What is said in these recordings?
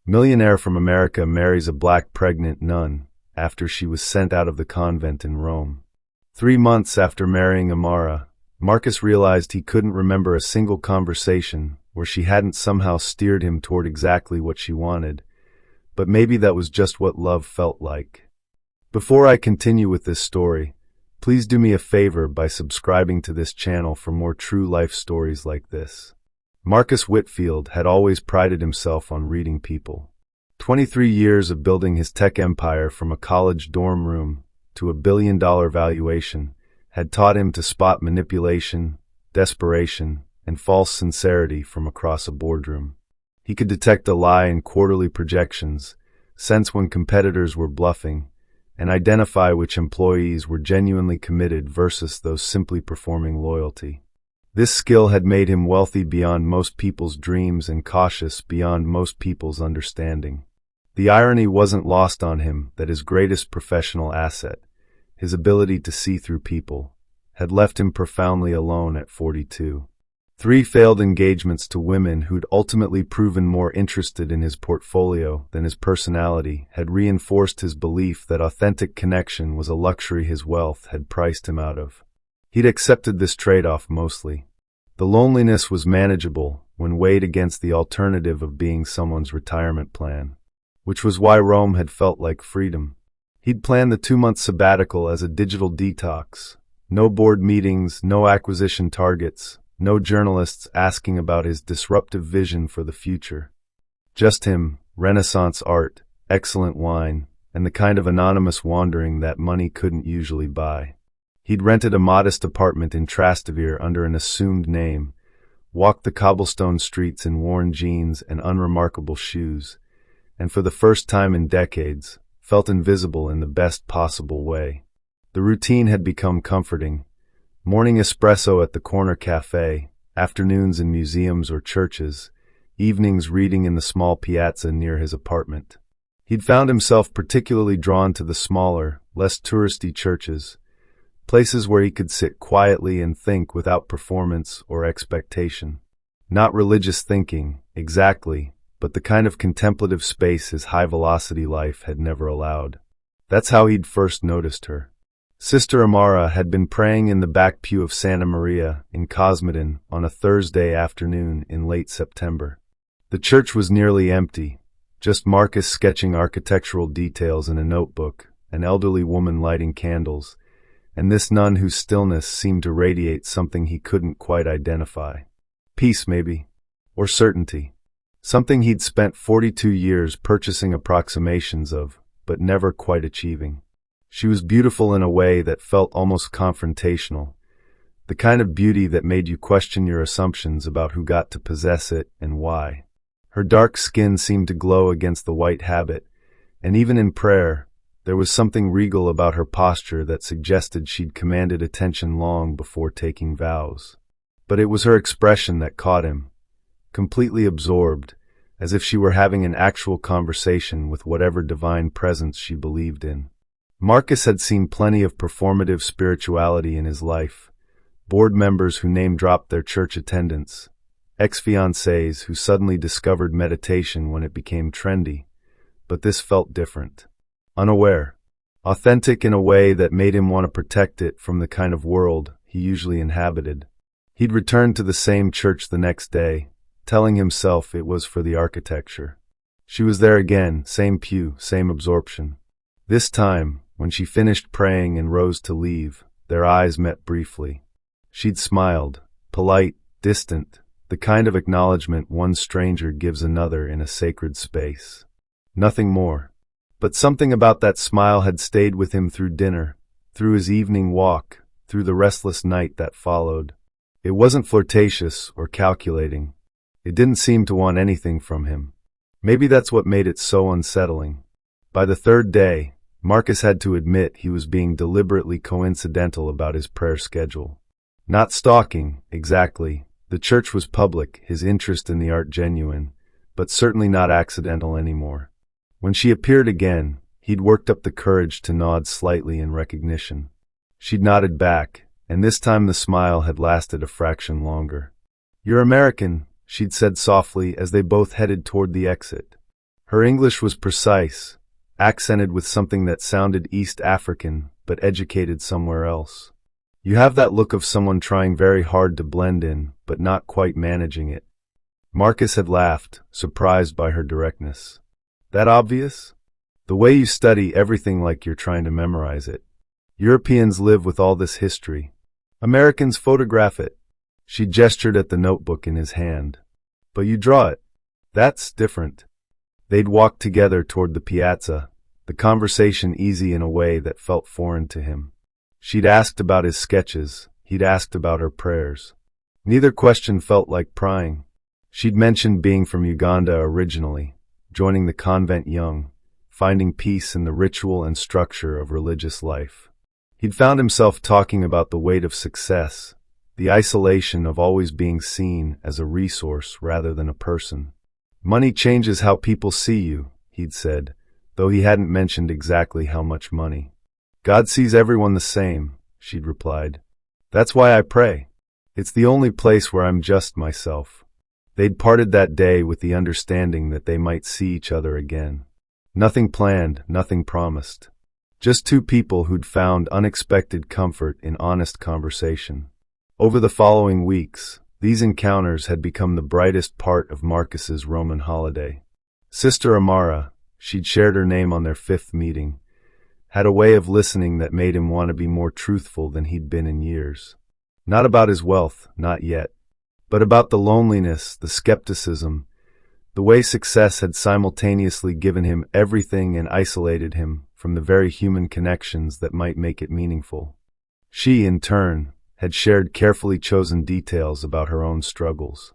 Millionaire from America marries a black pregnant nun after she was sent out of the convent in Rome. 3 months after marrying Amara, Marcus realized he couldn't remember a single conversation where she hadn't somehow steered him toward exactly what she wanted, but maybe that was just what love felt like. Before I continue with this story, please do me a favor by subscribing to this channel for more true life stories like this. Marcus Whitfield had always prided himself on reading people. 23 years of building his tech empire from a college dorm room to a billion-dollar valuation had taught him to spot manipulation, desperation, and false sincerity from across a boardroom. He could detect a lie in quarterly projections, sense when competitors were bluffing, and identify which employees were genuinely committed versus those simply performing loyalty. This skill had made him wealthy beyond most people's dreams and cautious beyond most people's understanding. The irony wasn't lost on him that his greatest professional asset, his ability to see through people, had left him profoundly alone at 42. 3 failed engagements to women who'd ultimately proven more interested in his portfolio than his personality had reinforced his belief that authentic connection was a luxury his wealth had priced him out of. He'd accepted this trade-off mostly. The loneliness was manageable when weighed against the alternative of being someone's retirement plan, which was why Rome had felt like freedom. He'd planned the 2-month sabbatical as a digital detox. No board meetings, no acquisition targets, no journalists asking about his disruptive vision for the future. Just him, Renaissance art, excellent wine, and the kind of anonymous wandering that money couldn't usually buy. He'd rented a modest apartment in Trastevere under an assumed name, walked the cobblestone streets in worn jeans and unremarkable shoes, and for the first time in decades, felt invisible in the best possible way. The routine had become comforting. Morning espresso at the corner cafe, afternoons in museums or churches, evenings reading in the small piazza near his apartment. He'd found himself particularly drawn to the smaller, less touristy churches, places where he could sit quietly and think without performance or expectation. Not religious thinking, exactly, but the kind of contemplative space his high-velocity life had never allowed. That's how he'd first noticed her. Sister Amara had been praying in the back pew of Santa Maria in Cosmedin on a Thursday afternoon in late September. The church was nearly empty, just Marcus sketching architectural details in a notebook, an elderly woman lighting candles, and this nun whose stillness seemed to radiate something he couldn't quite identify. Peace, maybe, or certainty. Something he'd spent 42 years purchasing approximations of, but never quite achieving. She was beautiful in a way that felt almost confrontational, the kind of beauty that made you question your assumptions about who got to possess it and why. Her dark skin seemed to glow against the white habit, and even in prayer, there was something regal about her posture that suggested she'd commanded attention long before taking vows. But it was her expression that caught him, completely absorbed, as if she were having an actual conversation with whatever divine presence she believed in. Marcus had seen plenty of performative spirituality in his life, board members who name-dropped their church attendance, ex-fiancés who suddenly discovered meditation when it became trendy, but this felt different. Unaware, authentic in a way that made him want to protect it from the kind of world he usually inhabited. He'd returned to the same church the next day, telling himself it was for the architecture. She was there again, same pew, same absorption. This time, when she finished praying and rose to leave, their eyes met briefly. She'd smiled, polite, distant, the kind of acknowledgement one stranger gives another in a sacred space. Nothing more. But something about that smile had stayed with him through dinner, through his evening walk, through the restless night that followed. It wasn't flirtatious or calculating. It didn't seem to want anything from him. Maybe that's what made it so unsettling. By the 3rd day, Marcus had to admit he was being deliberately coincidental about his prayer schedule. Not stalking, exactly. The church was public, his interest in the art genuine, but certainly not accidental anymore. When she appeared again, he'd worked up the courage to nod slightly in recognition. She'd nodded back, and this time the smile had lasted a fraction longer. "You're American," she'd said softly as they both headed toward the exit. Her English was precise, accented with something that sounded East African, but educated somewhere else. You have that look of someone trying very hard to blend in, but not quite managing it. Marcus had laughed, surprised by her directness. That obvious? The way you study everything like you're trying to memorize it. Europeans live with all this history. Americans photograph it. She gestured at the notebook in his hand. But you draw it. That's different. They'd walked together toward the piazza, the conversation easy in a way that felt foreign to him. She'd asked about his sketches, he'd asked about her prayers. Neither question felt like prying. She'd mentioned being from Uganda originally, joining the convent young, finding peace in the ritual and structure of religious life. He'd found himself talking about the weight of success, the isolation of always being seen as a resource rather than a person. Money changes how people see you, he'd said, though he hadn't mentioned exactly how much money. God sees everyone the same, she'd replied. That's why I pray. It's the only place where I'm just myself. They'd parted that day with the understanding that they might see each other again. Nothing planned, nothing promised. Just two people who'd found unexpected comfort in honest conversation. Over the following weeks, these encounters had become the brightest part of Marcus's Roman holiday. Sister Amara, she'd shared her name on their 5th meeting, had a way of listening that made him want to be more truthful than he'd been in years. Not about his wealth, not yet, but about the loneliness, the skepticism, the way success had simultaneously given him everything and isolated him from the very human connections that might make it meaningful. She, in turn, had shared carefully chosen details about her own struggles.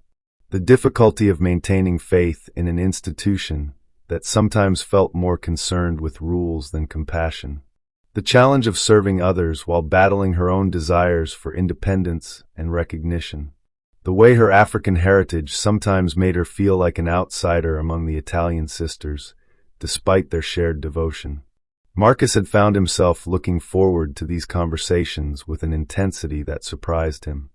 The difficulty of maintaining faith in an institution that sometimes felt more concerned with rules than compassion. The challenge of serving others while battling her own desires for independence and recognition. The way her African heritage sometimes made her feel like an outsider among the Italian sisters, despite their shared devotion. Marcus had found himself looking forward to these conversations with an intensity that surprised him.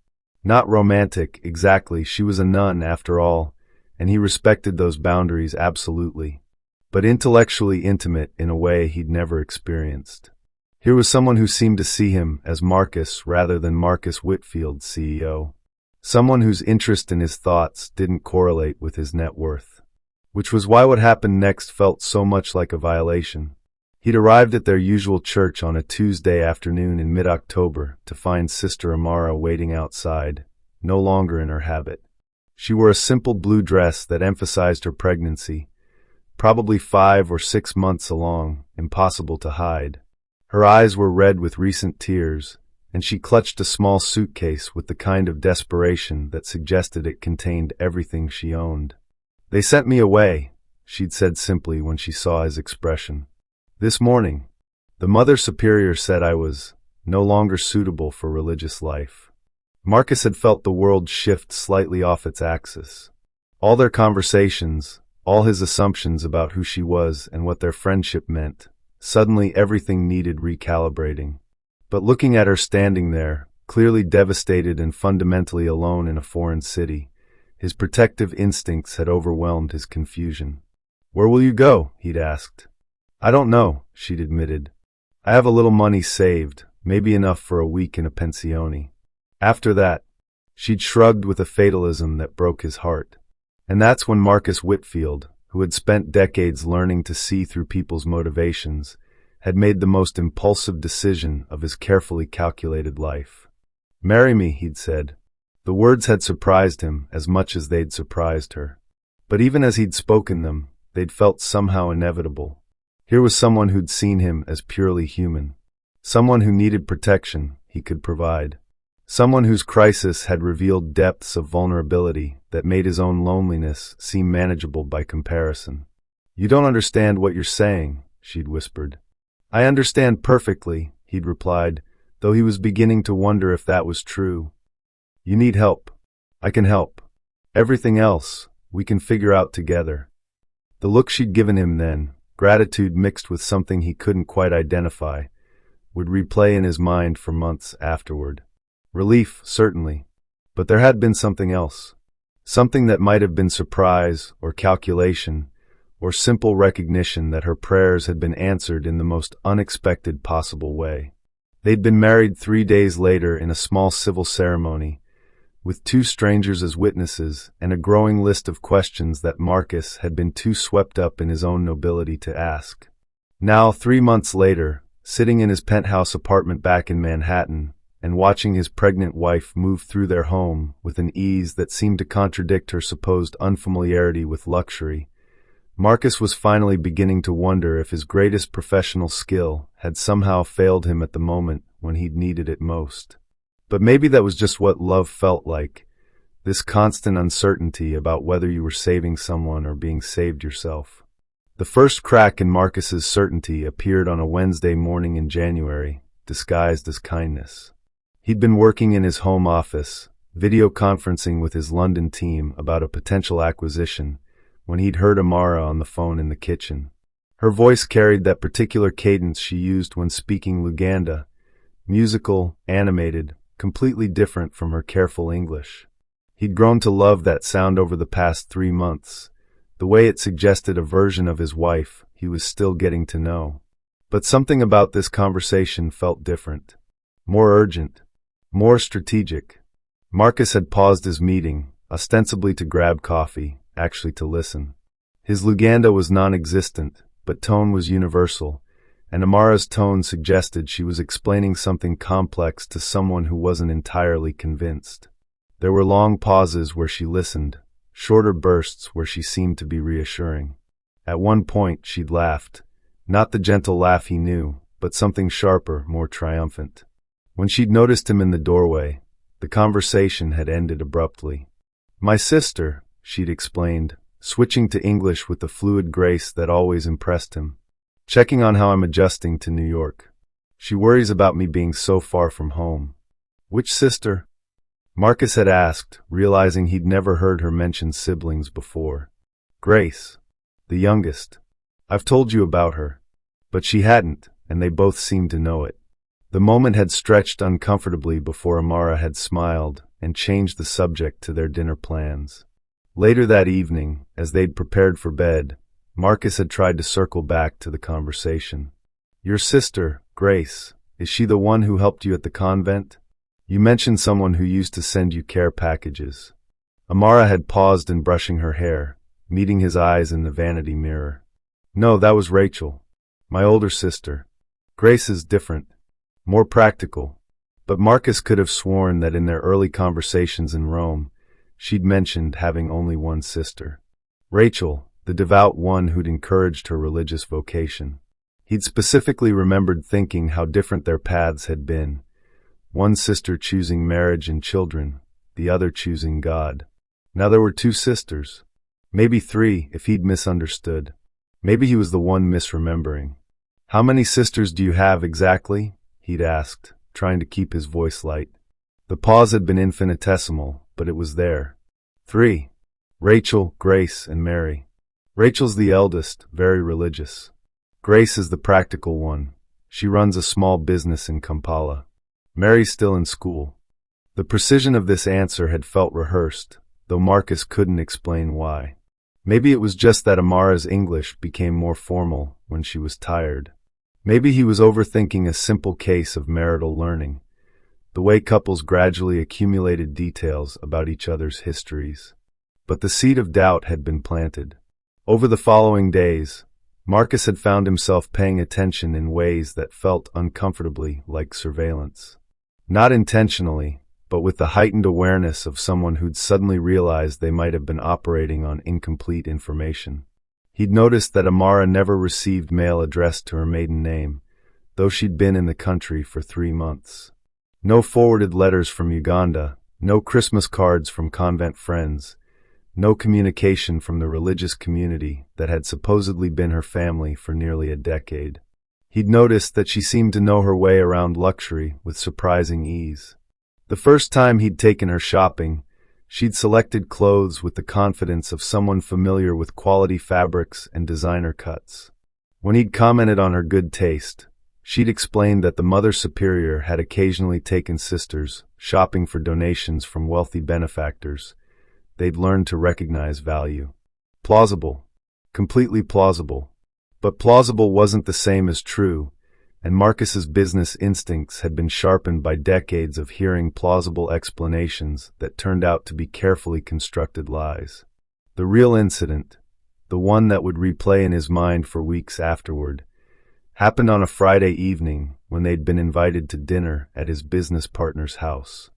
Not romantic, exactly, she was a nun after all, and he respected those boundaries absolutely, but intellectually intimate in a way he'd never experienced. Here was someone who seemed to see him as Marcus rather than Marcus Whitfield, CEO. Someone whose interest in his thoughts didn't correlate with his net worth. Which was why what happened next felt so much like a violation. He'd arrived at their usual church on a Tuesday afternoon in mid-October to find Sister Amara waiting outside, no longer in her habit. She wore a simple blue dress that emphasized her pregnancy, probably 5 or 6 months along, impossible to hide. Her eyes were red with recent tears, and she clutched a small suitcase with the kind of desperation that suggested it contained everything she owned. "They sent me away," she'd said simply when she saw his expression. "This morning. The Mother Superior said I was no longer suitable for religious life." Marcus had felt the world shift slightly off its axis. All their conversations, all his assumptions about who she was and what their friendship meant, suddenly everything needed recalibrating. But looking at her standing there, clearly devastated and fundamentally alone in a foreign city, his protective instincts had overwhelmed his confusion. "Where will you go?" he'd asked. "I don't know," she'd admitted. "I have a little money saved, maybe enough for a week in a pensione. After that," she'd shrugged with a fatalism that broke his heart. And that's when Marcus Whitfield, who had spent decades learning to see through people's motivations, had made the most impulsive decision of his carefully calculated life. "Marry me," he'd said. The words had surprised him as much as they'd surprised her. But even as he'd spoken them, they'd felt somehow inevitable. Here was someone who'd seen him as purely human. Someone who needed protection he could provide. Someone whose crisis had revealed depths of vulnerability that made his own loneliness seem manageable by comparison. "You don't understand what you're saying," she'd whispered. "I understand perfectly," he'd replied, though he was beginning to wonder if that was true. "You need help. I can help. Everything else, we can figure out together." The look she'd given him then, gratitude mixed with something he couldn't quite identify, would replay in his mind for months afterward. Relief, certainly, but there had been something else. Something that might have been surprise or calculation, or simple recognition that her prayers had been answered in the most unexpected possible way. They'd been married 3 days later in a small civil ceremony, with 2 strangers as witnesses and a growing list of questions that Marcus had been too swept up in his own nobility to ask. Now, 3 months later, sitting in his penthouse apartment back in Manhattan, and watching his pregnant wife move through their home with an ease that seemed to contradict her supposed unfamiliarity with luxury, Marcus was finally beginning to wonder if his greatest professional skill had somehow failed him at the moment when he'd needed it most. But maybe that was just what love felt like, this constant uncertainty about whether you were saving someone or being saved yourself. The first crack in Marcus's certainty appeared on a Wednesday morning in January, disguised as kindness. He'd been working in his home office, video conferencing with his London team about a potential acquisition, when he'd heard Amara on the phone in the kitchen. Her voice carried that particular cadence she used when speaking Luganda, musical, animated, completely different from her careful English. He'd grown to love that sound over the past 3 months, the way it suggested a version of his wife he was still getting to know. But something about this conversation felt different, more urgent, more strategic. Marcus had paused his meeting, ostensibly to grab coffee, actually to listen. His Luganda was non-existent, but tone was universal, and Amara's tone suggested she was explaining something complex to someone who wasn't entirely convinced. There were long pauses where she listened, shorter bursts where she seemed to be reassuring. At one point she'd laughed, not the gentle laugh he knew, but something sharper, more triumphant. When she'd noticed him in the doorway, the conversation had ended abruptly. "My sister," she'd explained, switching to English with the fluid grace that always impressed him. "Checking on how I'm adjusting to New York. She worries about me being so far from home." "Which sister?" Marcus had asked, realizing he'd never heard her mention siblings before. "Grace. The youngest. I've told you about her." But she hadn't, and they both seemed to know it. The moment had stretched uncomfortably before Amara had smiled and changed the subject to their dinner plans. Later that evening, as they'd prepared for bed, Marcus had tried to circle back to the conversation. "Your sister, Grace, is she the one who helped you at the convent? You mentioned someone who used to send you care packages." Amara had paused in brushing her hair, meeting his eyes in the vanity mirror. "No, that was Rachel. My older sister. Grace is different. More practical." But Marcus could have sworn that in their early conversations in Rome, she'd mentioned having only one sister. Rachel, the devout one who'd encouraged her religious vocation. He'd specifically remembered thinking how different their paths had been, one sister choosing marriage and children, the other choosing God. Now there were 2 sisters. Maybe 3 if he'd misunderstood. Maybe he was the one misremembering. "How many sisters do you have exactly?" he'd asked, trying to keep his voice light. The pause had been infinitesimal, but it was there. 3. Rachel, Grace, and Mary. Rachel's the eldest, very religious. Grace is the practical one. She runs a small business in Kampala. Mary's still in school. The precision of this answer had felt rehearsed, though Marcus couldn't explain why. Maybe it was just that Amara's English became more formal when she was tired. Maybe he was overthinking a simple case of marital learning, the way couples gradually accumulated details about each other's histories. But the seed of doubt had been planted. Over the following days, Marcus had found himself paying attention in ways that felt uncomfortably like surveillance. Not intentionally, but with the heightened awareness of someone who'd suddenly realized they might have been operating on incomplete information. He'd noticed that Amara never received mail addressed to her maiden name, though she'd been in the country for 3 months. No forwarded letters from Uganda, no Christmas cards from convent friends, no communication from the religious community that had supposedly been her family for nearly a decade. He'd noticed that she seemed to know her way around luxury with surprising ease. The first time he'd taken her shopping, she'd selected clothes with the confidence of someone familiar with quality fabrics and designer cuts. When he'd commented on her good taste, she'd explained that the Mother Superior had occasionally taken sisters shopping for donations from wealthy benefactors. They'd learned to recognize value. Plausible. Completely plausible. But plausible wasn't the same as true, and Marcus's business instincts had been sharpened by decades of hearing plausible explanations that turned out to be carefully constructed lies. The real incident, the one that would replay in his mind for weeks afterward, happened on a Friday evening when they'd been invited to dinner at his business partner's house.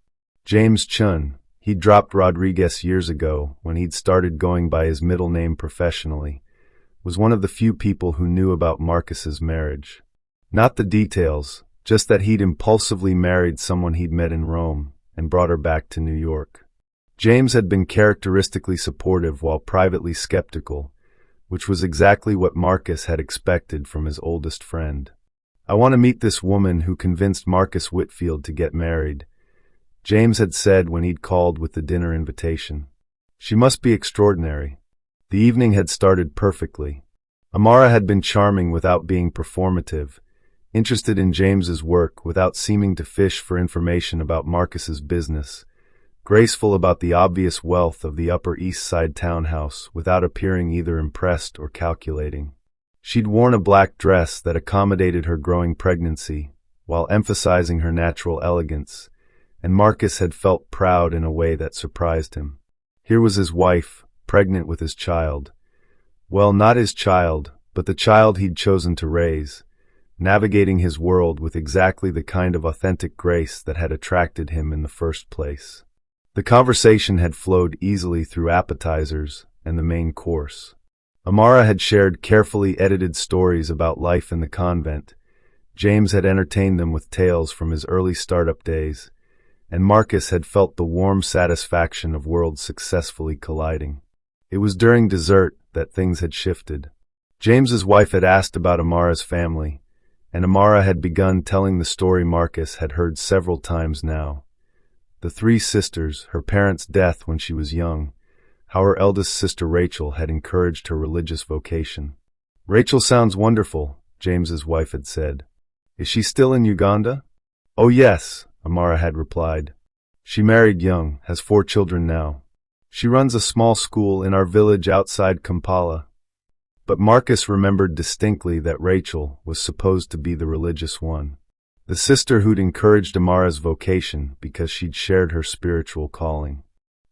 James Chun, he'd dropped Rodriguez years ago when he'd started going by his middle name professionally, was one of the few people who knew about Marcus's marriage. Not the details, just that he'd impulsively married someone he'd met in Rome and brought her back to New York. James had been characteristically supportive while privately skeptical, which was exactly what Marcus had expected from his oldest friend. "I want to meet this woman who convinced Marcus Whitfield to get married," James had said when he'd called with the dinner invitation. "She must be extraordinary." The evening had started perfectly. Amara had been charming without being performative, interested in James's work without seeming to fish for information about Marcus's business, graceful about the obvious wealth of the Upper East Side townhouse without appearing either impressed or calculating. She'd worn a black dress that accommodated her growing pregnancy while emphasizing her natural elegance, and Marcus had felt proud in a way that surprised him. Here was his wife, pregnant with his child. Well, not his child, but the child he'd chosen to raise, navigating his world with exactly the kind of authentic grace that had attracted him in the first place. The conversation had flowed easily through appetizers and the main course. Amara had shared carefully edited stories about life in the convent. James had entertained them with tales from his early startup days, and Marcus had felt the warm satisfaction of worlds successfully colliding. It was during dessert that things had shifted. James's wife had asked about Amara's family, and Amara had begun telling the story Marcus had heard several times now. The three sisters, her parents' death when she was young, how her eldest sister Rachel had encouraged her religious vocation. "Rachel sounds wonderful," James's wife had said. "Is she still in Uganda?" "Oh yes," Amara had replied. "She married young, has 4 children now. She runs a small school in our village outside Kampala." But Marcus remembered distinctly that Rachel was supposed to be the religious one, the sister who'd encouraged Amara's vocation because she'd shared her spiritual calling.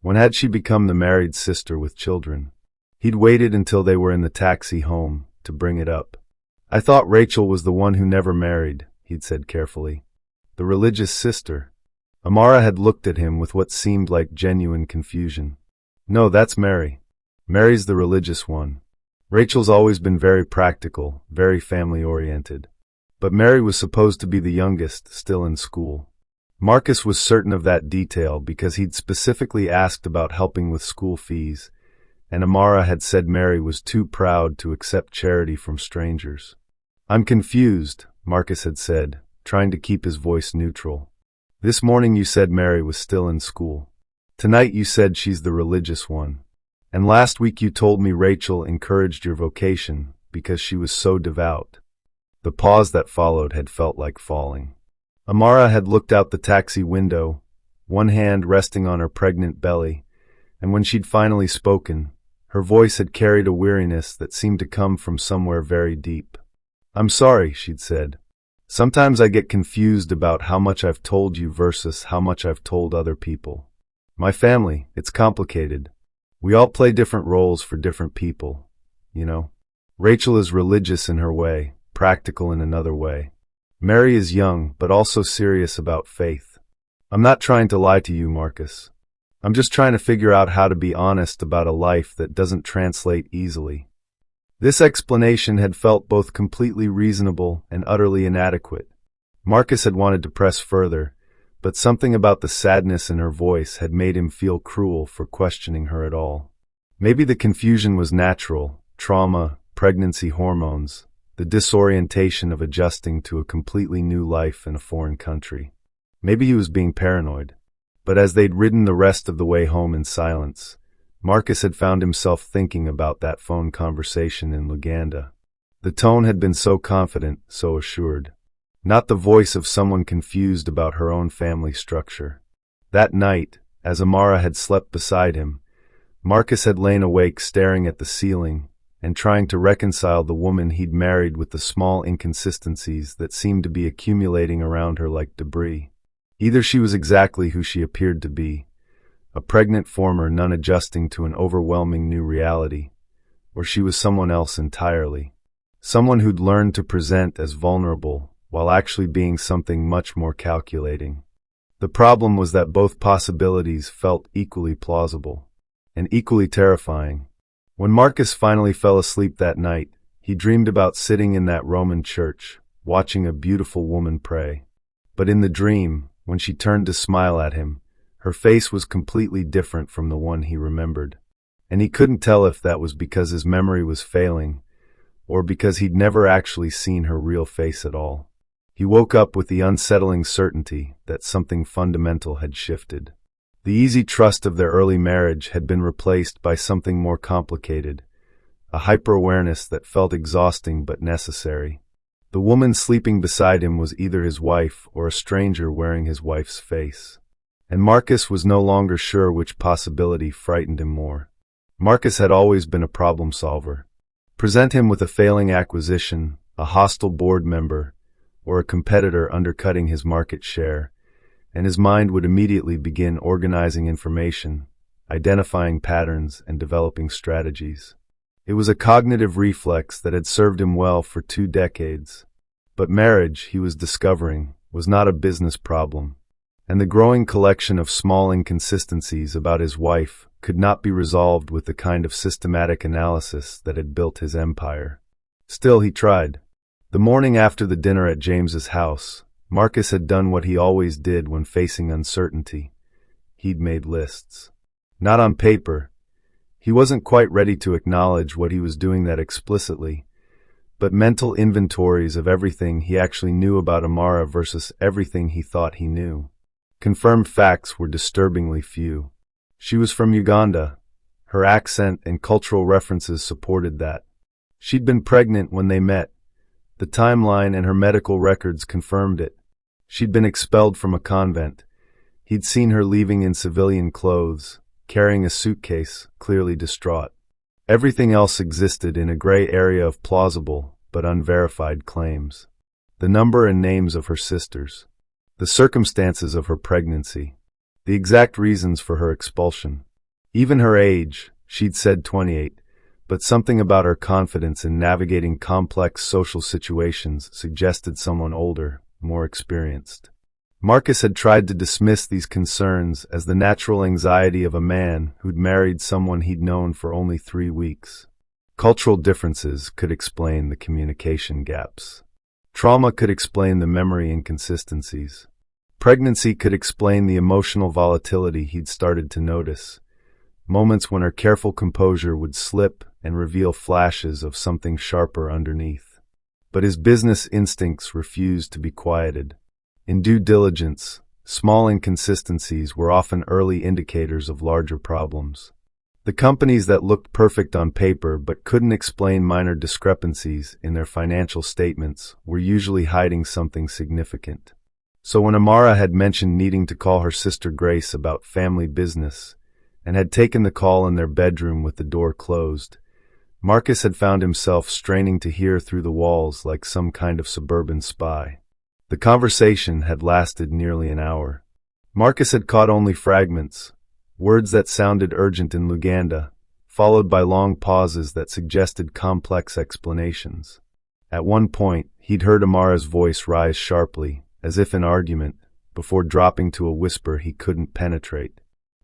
When had she become the married sister with children? He'd waited until they were in the taxi home to bring it up. "I thought Rachel was the one who never married," he'd said carefully. "The religious sister?" Amara had looked at him with what seemed like genuine confusion. "No, that's Mary. Mary's the religious one. Rachel's always been very practical, very family-oriented. But Mary was supposed to be the youngest, still in school." Marcus was certain of that detail because he'd specifically asked about helping with school fees, and Amara had said Mary was too proud to accept charity from strangers. "I'm confused," Marcus had said, trying to keep his voice neutral. "This morning you said Mary was still in school. Tonight you said she's the religious one. And last week you told me Rachel encouraged your vocation because she was so devout." The pause that followed had felt like falling. Amara had looked out the taxi window, one hand resting on her pregnant belly, and when she'd finally spoken, her voice had carried a weariness that seemed to come from somewhere very deep. "I'm sorry," she'd said. "Sometimes I get confused about how much I've told you versus how much I've told other people. My family, it's complicated. We all play different roles for different people, you know. Rachel is religious in her way, practical in another way. Mary is young, but also serious about faith. I'm not trying to lie to you, Marcus. I'm just trying to figure out how to be honest about a life that doesn't translate easily." This explanation had felt both completely reasonable and utterly inadequate. Marcus had wanted to press further, but something about the sadness in her voice had made him feel cruel for questioning her at all. Maybe the confusion was natural, trauma, pregnancy hormones, the disorientation of adjusting to a completely new life in a foreign country. Maybe he was being paranoid. But as they'd ridden the rest of the way home in silence, Marcus had found himself thinking about that phone conversation in Luganda. The tone had been so confident, so assured. Not the voice of someone confused about her own family structure. That night, as Amara had slept beside him, Marcus had lain awake staring at the ceiling, and trying to reconcile the woman he'd married with the small inconsistencies that seemed to be accumulating around her like debris. Either she was exactly who she appeared to be, a pregnant former nun adjusting to an overwhelming new reality, or she was someone else entirely. Someone who'd learned to present as vulnerable while actually being something much more calculating. The problem was that both possibilities felt equally plausible and equally terrifying. When Marcus finally fell asleep that night, he dreamed about sitting in that Roman church, watching a beautiful woman pray. But in the dream, when she turned to smile at him, her face was completely different from the one he remembered. And he couldn't tell if that was because his memory was failing, or because he'd never actually seen her real face at all. He woke up with the unsettling certainty that something fundamental had shifted. The easy trust of their early marriage had been replaced by something more complicated, a hyper-awareness that felt exhausting but necessary. The woman sleeping beside him was either his wife or a stranger wearing his wife's face. And Marcus was no longer sure which possibility frightened him more. Marcus had always been a problem solver. Present him with a failing acquisition, a hostile board member, or a competitor undercutting his market share, and his mind would immediately begin organizing information, identifying patterns, and developing strategies. It was a cognitive reflex that had served him well for 2 decades. But marriage, he was discovering, was not a business problem, and the growing collection of small inconsistencies about his wife could not be resolved with the kind of systematic analysis that had built his empire. Still, he tried. The morning after the dinner at James's house, Marcus had done what he always did when facing uncertainty. He'd made lists. Not on paper. He wasn't quite ready to acknowledge what he was doing that explicitly, but mental inventories of everything he actually knew about Amara versus everything he thought he knew. Confirmed facts were disturbingly few. She was from Uganda. Her accent and cultural references supported that. She'd been pregnant when they met. The timeline and her medical records confirmed it. She'd been expelled from a convent. He'd seen her leaving in civilian clothes, carrying a suitcase, clearly distraught. Everything else existed in a gray area of plausible but unverified claims. The number and names of her sisters. The circumstances of her pregnancy. The exact reasons for her expulsion. Even her age, she'd said 28. But something about her confidence in navigating complex social situations suggested someone older, more experienced. Marcus had tried to dismiss these concerns as the natural anxiety of a man who'd married someone he'd known for only 3 weeks. Cultural differences could explain the communication gaps. Trauma could explain the memory inconsistencies. Pregnancy could explain the emotional volatility he'd started to notice. Moments when her careful composure would slip and reveal flashes of something sharper underneath. But his business instincts refused to be quieted. In due diligence, small inconsistencies were often early indicators of larger problems. The companies that looked perfect on paper but couldn't explain minor discrepancies in their financial statements were usually hiding something significant. So when Amara had mentioned needing to call her sister Grace about family business, and had taken the call in their bedroom with the door closed, Marcus had found himself straining to hear through the walls like some kind of suburban spy. The conversation had lasted nearly an hour. Marcus had caught only fragments, words that sounded urgent in Luganda, followed by long pauses that suggested complex explanations. At one point, he'd heard Amara's voice rise sharply, as if in argument, before dropping to a whisper he couldn't penetrate.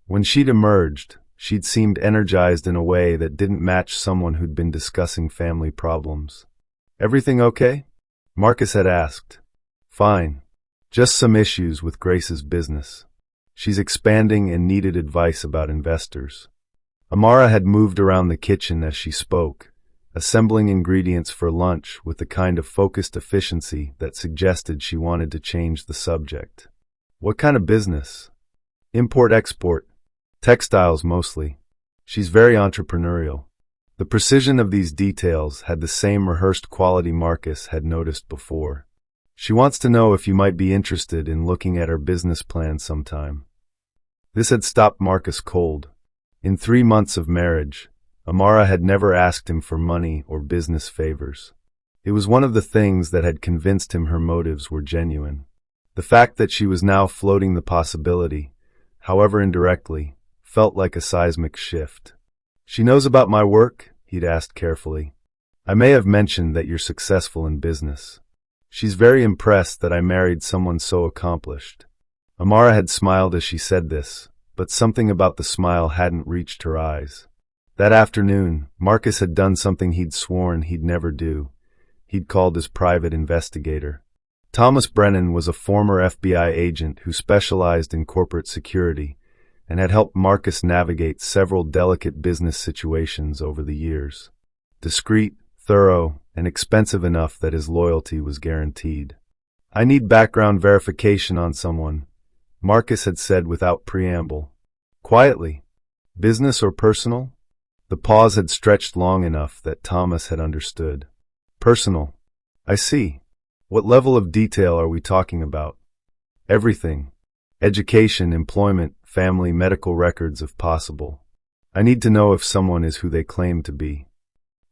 When she'd emerged, she'd seemed energized in a way that didn't match someone who'd been discussing family problems. "Everything okay?" Marcus had asked. "Fine. Just some issues with Grace's business. She's expanding and needed advice about investors." Amara had moved around the kitchen as she spoke, assembling ingredients for lunch with the kind of focused efficiency that suggested she wanted to change the subject. "What kind of business?" "Import-export. Textiles mostly. She's very entrepreneurial." The precision of these details had the same rehearsed quality Marcus had noticed before. "She wants to know if you might be interested in looking at her business plan sometime." This had stopped Marcus cold. In 3 months of marriage, Amara had never asked him for money or business favors. It was one of the things that had convinced him her motives were genuine. The fact that she was now floating the possibility, however indirectly, felt like a seismic shift. "She knows about my work?" he'd asked carefully. "I may have mentioned that you're successful in business. She's very impressed that I married someone so accomplished." Amara had smiled as she said this, but something about the smile hadn't reached her eyes. That afternoon, Marcus had done something he'd sworn he'd never do. He'd called his private investigator. Thomas Brennan was a former FBI agent who specialized in corporate security and had helped Marcus navigate several delicate business situations over the years. Discreet, thorough, and expensive enough that his loyalty was guaranteed. "I need background verification on someone," Marcus had said without preamble. Quietly. "Business or personal?" The pause had stretched long enough that Thomas had understood. "Personal." "I see. What level of detail are we talking about?" "Everything. Education, employment, family, medical records if possible. I need to know if someone is who they claim to be."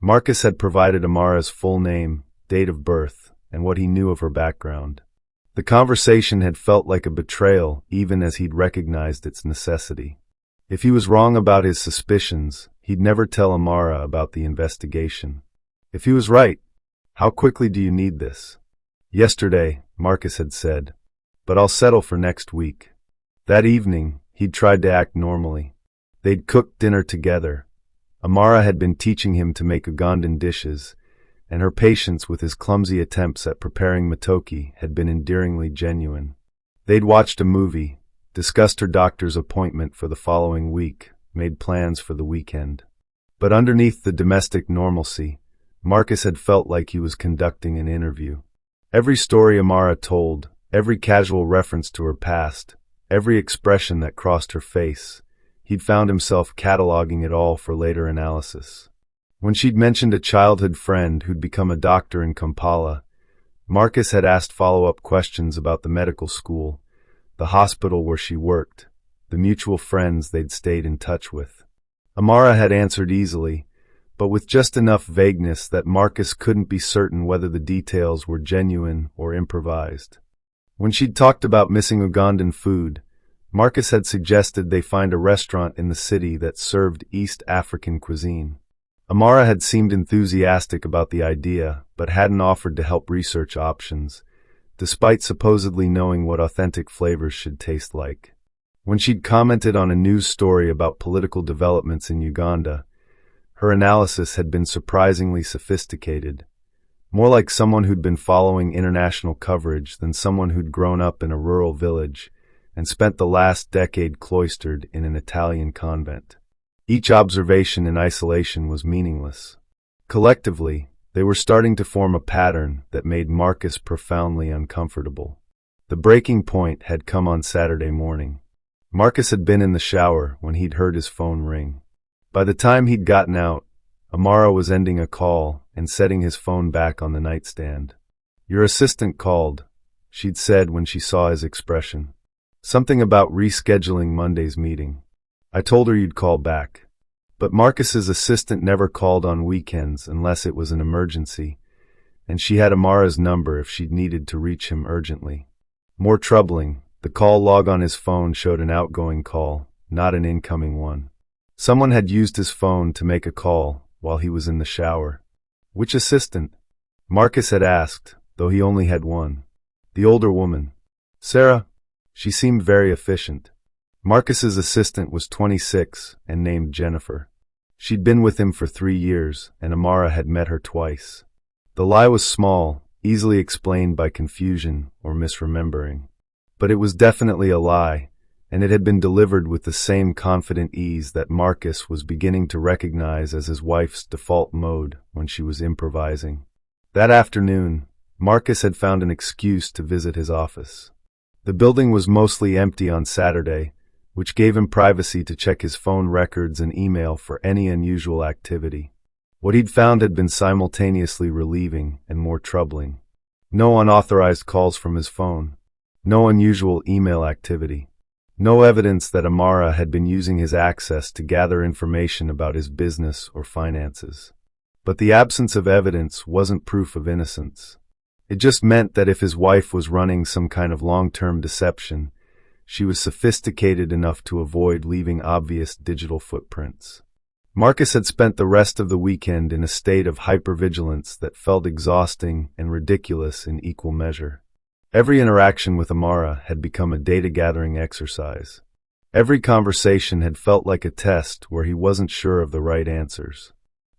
Marcus had provided Amara's full name, date of birth, and what he knew of her background. The conversation had felt like a betrayal even as he'd recognized its necessity. If he was wrong about his suspicions, he'd never tell Amara about the investigation. If he was right, "How quickly do you need this?" "Yesterday," Marcus had said, "but I'll settle for next week." That evening, he'd tried to act normally. They'd cooked dinner together. Amara had been teaching him to make Ugandan dishes, and her patience with his clumsy attempts at preparing matoke had been endearingly genuine. They'd watched a movie, discussed her doctor's appointment for the following week, made plans for the weekend. But underneath the domestic normalcy, Marcus had felt like he was conducting an interview. Every story Amara told, every casual reference to her past, every expression that crossed her face, he'd found himself cataloging it all for later analysis. When she'd mentioned a childhood friend who'd become a doctor in Kampala, Marcus had asked follow-up questions about the medical school, the hospital where she worked, the mutual friends they'd stayed in touch with. Amara had answered easily, but with just enough vagueness that Marcus couldn't be certain whether the details were genuine or improvised. When she'd talked about missing Ugandan food, Marcus had suggested they find a restaurant in the city that served East African cuisine. Amara had seemed enthusiastic about the idea, but hadn't offered to help research options, despite supposedly knowing what authentic flavors should taste like. When she'd commented on a news story about political developments in Uganda, her analysis had been surprisingly sophisticated, more like someone who'd been following international coverage than someone who'd grown up in a rural village and spent the last decade cloistered in an Italian convent. Each observation in isolation was meaningless. Collectively, they were starting to form a pattern that made Marcus profoundly uncomfortable. The breaking point had come on Saturday morning. Marcus had been in the shower when he'd heard his phone ring. By the time he'd gotten out, Amara was ending a call and setting his phone back on the nightstand. "Your assistant called," she'd said when she saw his expression. "Something about rescheduling Monday's meeting. I told her you'd call back." But Marcus's assistant never called on weekends unless it was an emergency, and she had Amara's number if she'd needed to reach him urgently. More troubling, the call log on his phone showed an outgoing call, not an incoming one. Someone had used his phone to make a call while he was in the shower. "Which assistant?" Marcus had asked, though he only had one. "The older woman. Sarah." She seemed very efficient. Marcus's assistant was 26 and named Jennifer. She'd been with him for 3 years, and Amara had met her twice. The lie was small, easily explained by confusion or misremembering. But it was definitely a lie, and it had been delivered with the same confident ease that Marcus was beginning to recognize as his wife's default mode when she was improvising. That afternoon, Marcus had found an excuse to visit his office. The building was mostly empty on Saturday, which gave him privacy to check his phone records and email for any unusual activity. What he'd found had been simultaneously relieving and more troubling. No unauthorized calls from his phone. No unusual email activity. No evidence that Amara had been using his access to gather information about his business or finances. But the absence of evidence wasn't proof of innocence. It just meant that if his wife was running some kind of long-term deception, she was sophisticated enough to avoid leaving obvious digital footprints. Marcus had spent the rest of the weekend in a state of hypervigilance that felt exhausting and ridiculous in equal measure. Every interaction with Amara had become a data-gathering exercise. Every conversation had felt like a test where he wasn't sure of the right answers.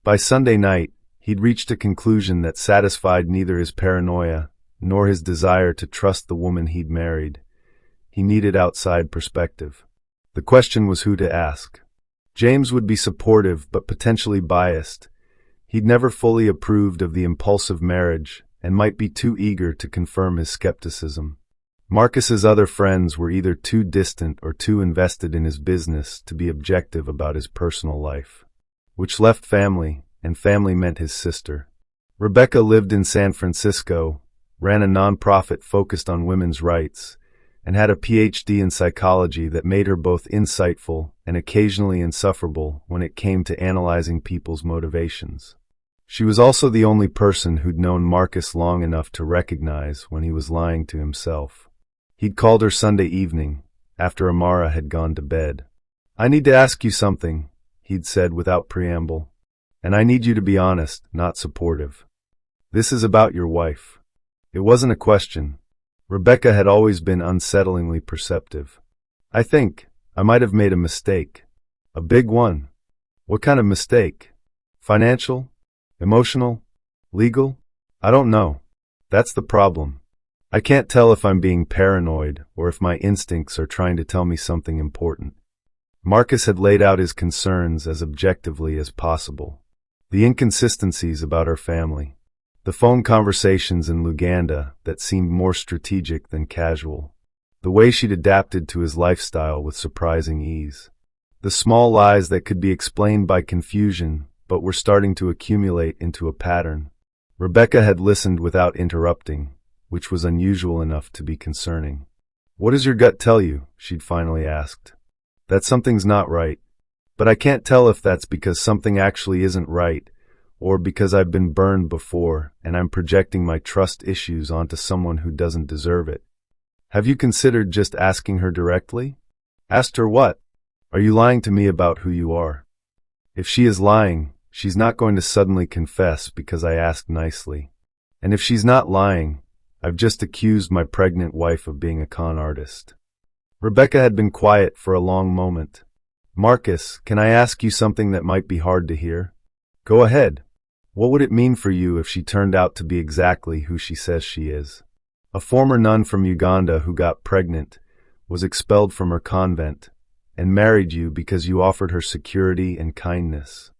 By Sunday night, he'd reached a conclusion that satisfied neither his paranoia nor his desire to trust the woman he'd married. He needed outside perspective. The question was who to ask. James would be supportive but potentially biased. He'd never fully approved of the impulsive marriage and might be too eager to confirm his skepticism. Marcus's other friends were either too distant or too invested in his business to be objective about his personal life. Which left family, and family meant his sister. Rebecca lived in San Francisco, ran a nonprofit focused on women's rights, and had a PhD in psychology that made her both insightful and occasionally insufferable when it came to analyzing people's motivations. She was also the only person who'd known Marcus long enough to recognize when he was lying to himself. He'd called her Sunday evening, after Amara had gone to bed. "I need to ask you something," he'd said without preamble. "And I need you to be honest, not supportive. This is about your wife." It wasn't a question. Rebecca had always been unsettlingly perceptive. "I think I might have made a mistake. A big one." "What kind of mistake? Financial? Emotional? Legal? I don't know. That's the problem. I can't tell if I'm being paranoid or if my instincts are trying to tell me something important." Marcus had laid out his concerns as objectively as possible. The inconsistencies about her family. The phone conversations in Luganda that seemed more strategic than casual. The way she'd adapted to his lifestyle with surprising ease. The small lies that could be explained by confusion but were starting to accumulate into a pattern. Rebecca had listened without interrupting, which was unusual enough to be concerning. "What does your gut tell you?" she'd finally asked. "That something's not right. But I can't tell if that's because something actually isn't right, or because I've been burned before and I'm projecting my trust issues onto someone who doesn't deserve it." "Have you considered just asking her directly?" "Asked her what? Are you lying to me about who you are?" "If she is lying, she's not going to suddenly confess because I asked nicely. And if she's not lying, I've just accused my pregnant wife of being a con artist." Rebecca had been quiet for a long moment. "Marcus, can I ask you something that might be hard to hear?" "Go ahead. What would it mean for you if she turned out to be exactly who she says she is? A former nun from Uganda who got pregnant, was expelled from her convent, and married you because you offered her security and kindness."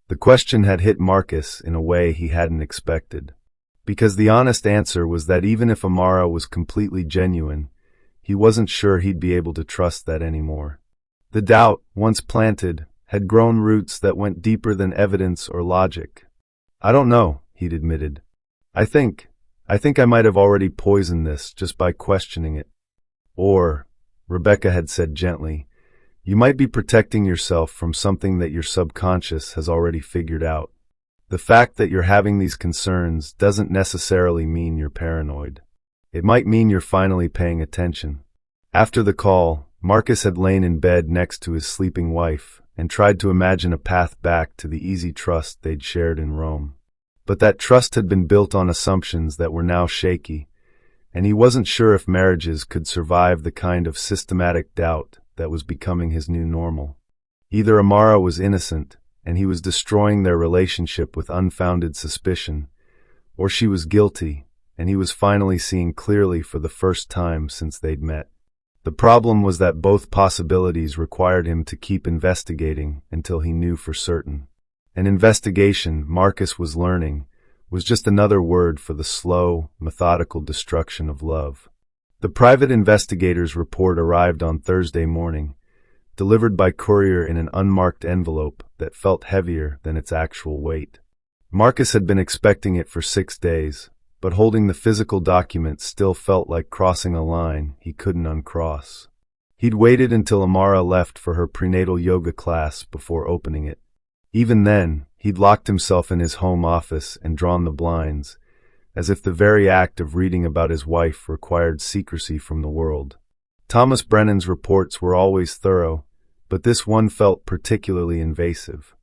The question had hit Marcus in a way he hadn't expected. Because the honest answer was that even if Amara was completely genuine, he wasn't sure he'd be able to trust that anymore. The doubt, once planted, had grown roots that went deeper than evidence or logic. "I don't know," he'd admitted. I think I might have already poisoned this just by questioning it." "Or," Rebecca had said gently, "you might be protecting yourself from something that your subconscious has already figured out. The fact that you're having these concerns doesn't necessarily mean you're paranoid. It might mean you're finally paying attention." After the call, Marcus had lain in bed next to his sleeping wife and tried to imagine a path back to the easy trust they'd shared in Rome. But that trust had been built on assumptions that were now shaky, and he wasn't sure if marriages could survive the kind of systematic doubt that was becoming his new normal. Either Amara was innocent, and he was destroying their relationship with unfounded suspicion, or she was guilty, and he was finally seeing clearly for the first time since they'd met. The problem was that both possibilities required him to keep investigating until he knew for certain. An investigation, Marcus was learning, was just another word for the slow, methodical destruction of love. The private investigator's report arrived on Thursday morning, delivered by courier in an unmarked envelope that felt heavier than its actual weight. Marcus had been expecting it for 6 days, but holding the physical document still felt like crossing a line he couldn't uncross. He'd waited until Amara left for her prenatal yoga class before opening it. Even then, he'd locked himself in his home office and drawn the blinds, as if the very act of reading about his wife required secrecy from the world. Thomas Brennan's reports were always thorough, but this one felt particularly invasive.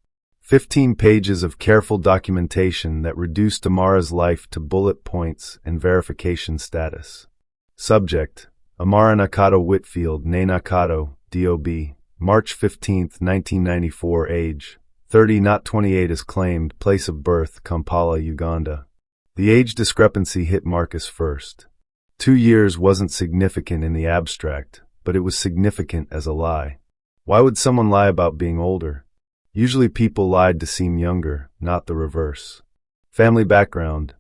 15 pages of careful documentation that reduced Amara's life to bullet points and verification status. Subject: Amara Nakato Whitfield, née Nakato, DOB, March 15, 1994. Age: 30 not 28 as claimed. Place of birth: Kampala, Uganda. The age discrepancy hit Marcus first. 2 years wasn't significant in the abstract, but it was significant as a lie. Why would someone lie about being older? Usually people lied to seem younger, not the reverse. Family background: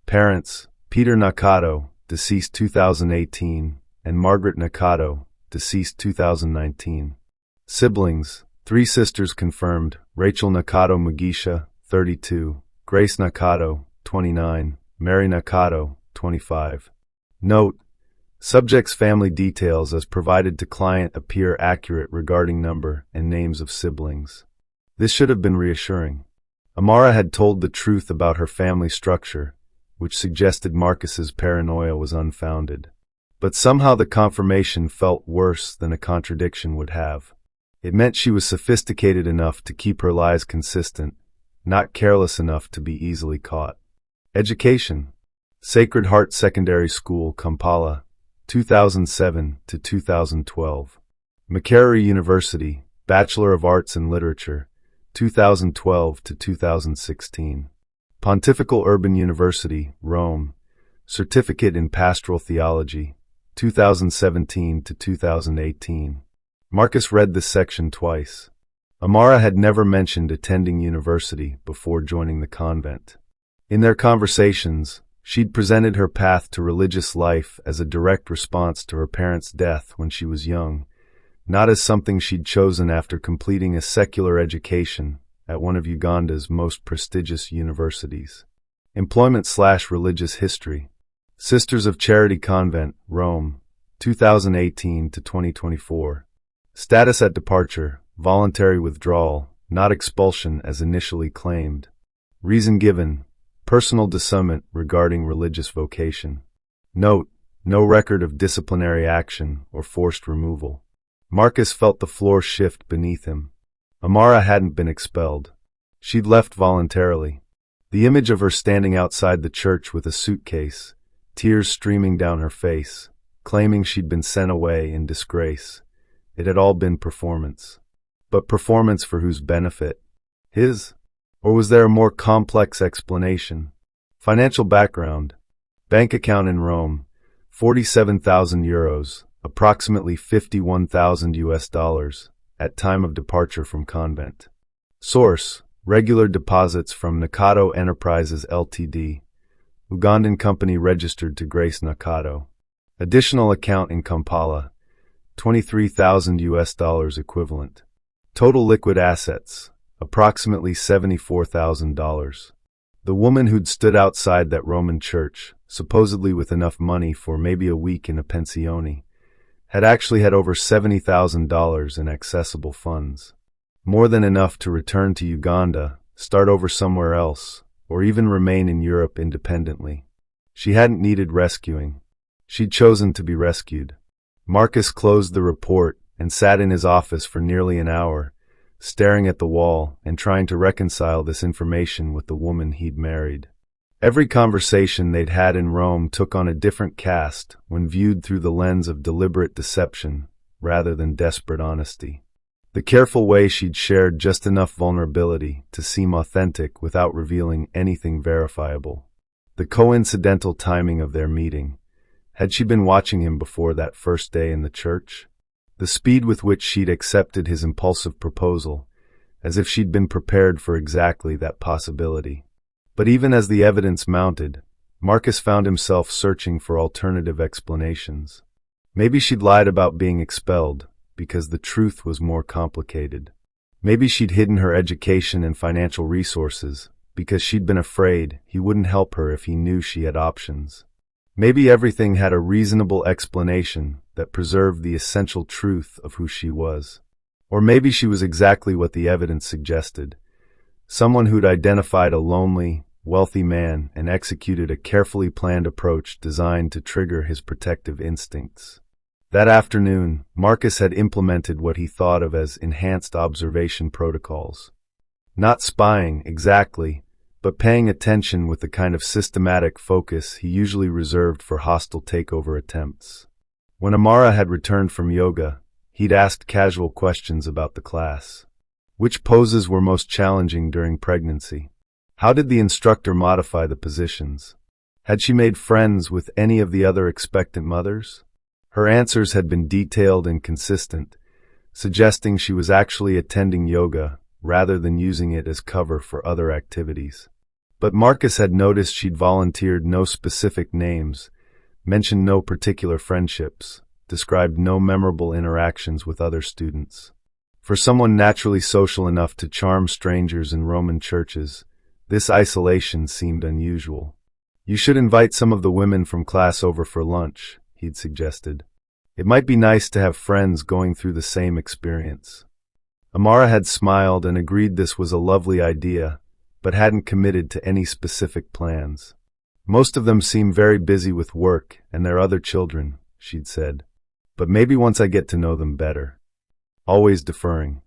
parents, Peter Nakato, deceased 2018, and Margaret Nakato, deceased 2019. Siblings: 3 sisters confirmed: Rachel Nakato Mugisha, 32, Grace Nakato, 29, Mary Nakato, 25. Note: subject's family details as provided to client appear accurate regarding number and names of siblings. This should have been reassuring. Amara had told the truth about her family structure, which suggested Marcus's paranoia was unfounded. But somehow the confirmation felt worse than a contradiction would have. It meant she was sophisticated enough to keep her lies consistent, not careless enough to be easily caught. Education: Sacred Heart Secondary School, Kampala, 2007 to 2012. Makerere University, Bachelor of Arts in Literature, 2012 to 2016. Pontifical Urban University, Rome, Certificate in Pastoral Theology, 2017 to 2018. Marcus read this section twice. Amara had never mentioned attending university before joining the convent. In their conversations, she'd presented her path to religious life as a direct response to her parents' death when she was young, not as something she'd chosen after completing a secular education at one of Uganda's most prestigious universities. Employment/religious history: Sisters of Charity Convent, Rome, 2018 to 2024. Status at departure: voluntary withdrawal, not expulsion as initially claimed. Reason given: personal discernment regarding religious vocation. Note: no record of disciplinary action or forced removal. Marcus felt the floor shift beneath him. Amara hadn't been expelled. She'd left voluntarily. The image of her standing outside the church with a suitcase, tears streaming down her face, claiming she'd been sent away in disgrace. It had all been performance. But performance for whose benefit? His? Or was there a more complex explanation? Financial background: bank account in Rome, 47,000 euros, approximately $51,000 at time of departure from convent. Source: regular deposits from Nakato Enterprises Ltd., Ugandan company registered to Grace Nakato. Additional account in Kampala, $23,000 equivalent. Total liquid assets, approximately $74,000. The woman who'd stood outside that Roman church, supposedly with enough money for maybe a week in a pensione, had actually had over $70,000 in accessible funds. More than enough to return to Uganda, start over somewhere else, or even remain in Europe independently. She hadn't needed rescuing. She'd chosen to be rescued. Marcus closed the report and sat in his office for nearly an hour, staring at the wall and trying to reconcile this information with the woman he'd married. Every conversation they'd had in Rome took on a different cast when viewed through the lens of deliberate deception rather than desperate honesty. The careful way she'd shared just enough vulnerability to seem authentic without revealing anything verifiable. The coincidental timing of their meeting. Had she been watching him before that first day in the church? The speed with which she'd accepted his impulsive proposal, as if she'd been prepared for exactly that possibility. But even as the evidence mounted, Marcus found himself searching for alternative explanations. Maybe she'd lied about being expelled because the truth was more complicated. Maybe she'd hidden her education and financial resources because she'd been afraid he wouldn't help her if he knew she had options. Maybe everything had a reasonable explanation that preserved the essential truth of who she was. Or maybe she was exactly what the evidence suggested. Someone who'd identified a lonely, wealthy man and executed a carefully planned approach designed to trigger his protective instincts. That afternoon, Marcus had implemented what he thought of as enhanced observation protocols. Not spying, exactly, but paying attention with the kind of systematic focus he usually reserved for hostile takeover attempts. When Amara had returned from yoga, he'd asked casual questions about the class. Which poses were most challenging during pregnancy? How did the instructor modify the positions? Had she made friends with any of the other expectant mothers? Her answers had been detailed and consistent, suggesting she was actually attending yoga rather than using it as cover for other activities. But Marcus had noticed she'd volunteered no specific names, mentioned no particular friendships, described no memorable interactions with other students. For someone naturally social enough to charm strangers in Roman churches, this isolation seemed unusual. "You should invite some of the women from class over for lunch," he'd suggested. "It might be nice to have friends going through the same experience." Amara had smiled and agreed this was a lovely idea, but hadn't committed to any specific plans. "Most of them seem very busy with work and their other children," she'd said. "But maybe once I get to know them better." Always deferring.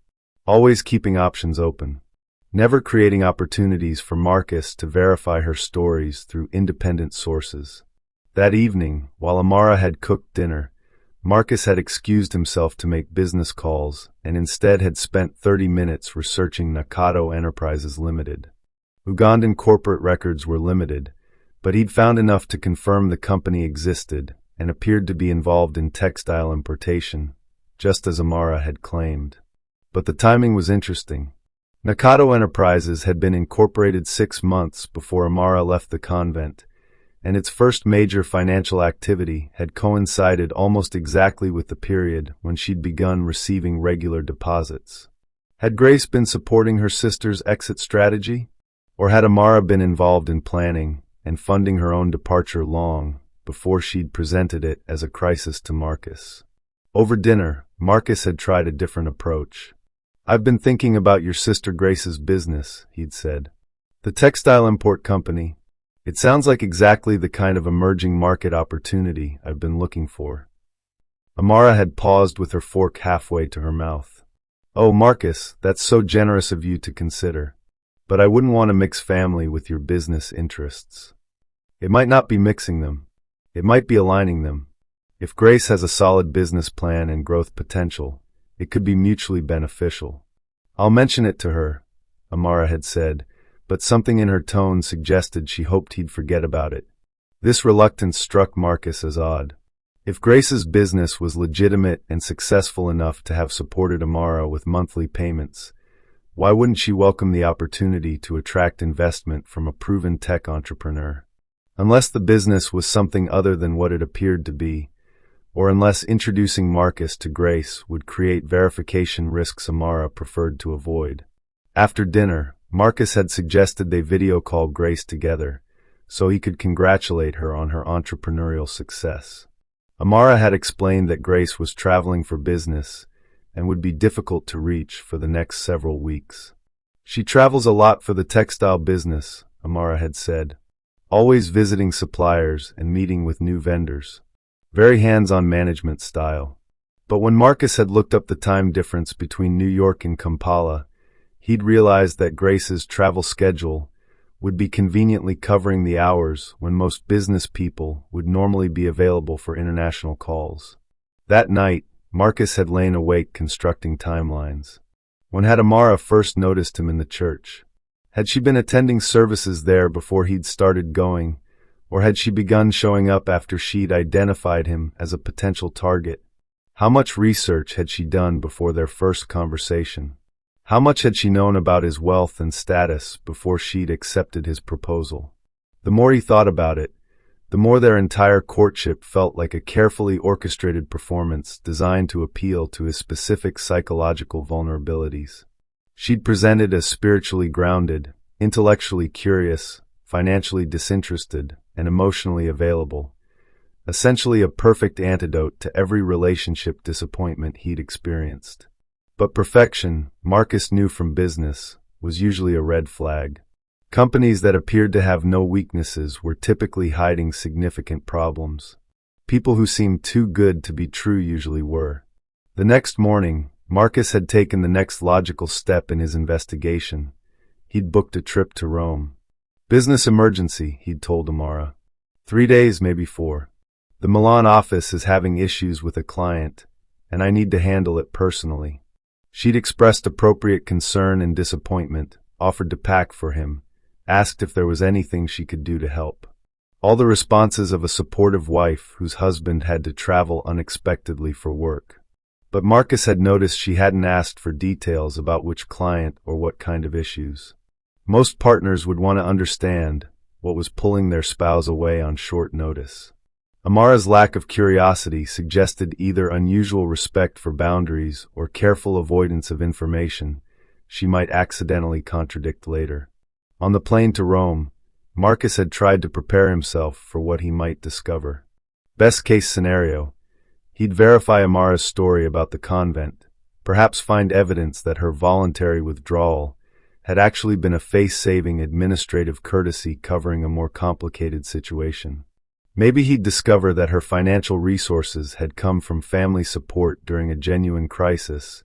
Always keeping options open. Never creating opportunities for Marcus to verify her stories through independent sources. That evening, while Amara had cooked dinner, Marcus had excused himself to make business calls and instead had spent 30 minutes researching Nakato Enterprises Limited. Ugandan corporate records were limited, but he'd found enough to confirm the company existed and appeared to be involved in textile importation, just as Amara had claimed. But the timing was interesting. Nakato Enterprises had been incorporated 6 months before Amara left the convent, and its first major financial activity had coincided almost exactly with the period when she'd begun receiving regular deposits. Had Grace been supporting her sister's exit strategy? Or had Amara been involved in planning and funding her own departure long before she'd presented it as a crisis to Marcus? Over dinner, Marcus had tried a different approach. "I've been thinking about your sister Grace's business," he'd said. "The textile import company. It sounds like exactly the kind of emerging market opportunity I've been looking for." Amara had paused with her fork halfway to her mouth. "Oh, Marcus, that's so generous of you to consider. But I wouldn't want to mix family with your business interests." "It might not be mixing them. It might be aligning them. If Grace has a solid business plan and growth potential, it could be mutually beneficial." "I'll mention it to her," Amara had said, but something in her tone suggested she hoped he'd forget about it. This reluctance struck Marcus as odd. If Grace's business was legitimate and successful enough to have supported Amara with monthly payments, why wouldn't she welcome the opportunity to attract investment from a proven tech entrepreneur? Unless the business was something other than what it appeared to be, or unless introducing Marcus to Grace would create verification risks Amara preferred to avoid. After dinner, Marcus had suggested they video call Grace together, so he could congratulate her on her entrepreneurial success. Amara had explained that Grace was traveling for business and would be difficult to reach for the next several weeks. "She travels a lot for the textile business," Amara had said, "always visiting suppliers and meeting with new vendors. Very hands-on management style." But when Marcus had looked up the time difference between New York and Kampala, he'd realized that Grace's travel schedule would be conveniently covering the hours when most business people would normally be available for international calls. That night, Marcus had lain awake constructing timelines. When had Amara first noticed him in the church? Had she been attending services there before he'd started going, or had she begun showing up after she'd identified him as a potential target? How much research had she done before their first conversation? How much had she known about his wealth and status before she'd accepted his proposal? The more he thought about it, the more their entire courtship felt like a carefully orchestrated performance designed to appeal to his specific psychological vulnerabilities. She'd presented as spiritually grounded, intellectually curious, financially disinterested, and emotionally available. essentially a perfect antidote to every relationship disappointment he'd experienced. But perfection, Marcus knew from business, was usually a red flag. Companies that appeared to have no weaknesses were typically hiding significant problems. People who seemed too good to be true usually were. The next morning, Marcus had taken the next logical step in his investigation. He'd booked a trip to Rome. Business emergency, he'd told Amara. 3 days, maybe 4. The Milan office is having issues with a client, and I need to handle it personally. She'd expressed appropriate concern and disappointment, offered to pack for him, asked if there was anything she could do to help. All the responses of a supportive wife whose husband had to travel unexpectedly for work. But Marcus had noticed she hadn't asked for details about which client or what kind of issues. Most partners would want to understand what was pulling their spouse away on short notice. Amara's lack of curiosity suggested either unusual respect for boundaries or careful avoidance of information she might accidentally contradict later. On the plane to Rome, Marcus had tried to prepare himself for what he might discover. Best case scenario, he'd verify Amara's story about the convent, perhaps find evidence that her voluntary withdrawal had actually been a face-saving administrative courtesy covering a more complicated situation. Maybe he'd discover that her financial resources had come from family support during a genuine crisis,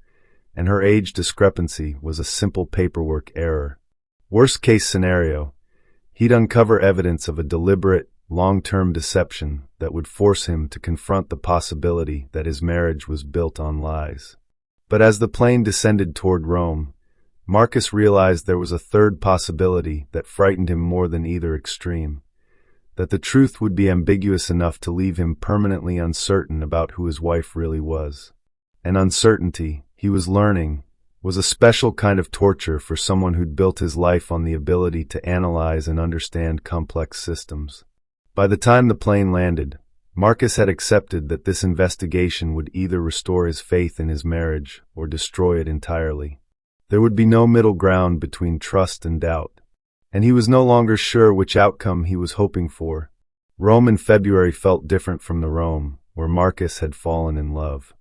and her age discrepancy was a simple paperwork error. Worst case scenario, he'd uncover evidence of a deliberate, long-term deception that would force him to confront the possibility that his marriage was built on lies. But as the plane descended toward Rome, Marcus realized there was a third possibility that frightened him more than either extreme. That the truth would be ambiguous enough to leave him permanently uncertain about who his wife really was. And uncertainty, he was learning, was a special kind of torture for someone who'd built his life on the ability to analyze and understand complex systems. By the time the plane landed, Marcus had accepted that this investigation would either restore his faith in his marriage or destroy it entirely. There would be no middle ground between trust and doubt. And he was no longer sure which outcome he was hoping for. Rome in February felt different from the Rome where Marcus had fallen in love.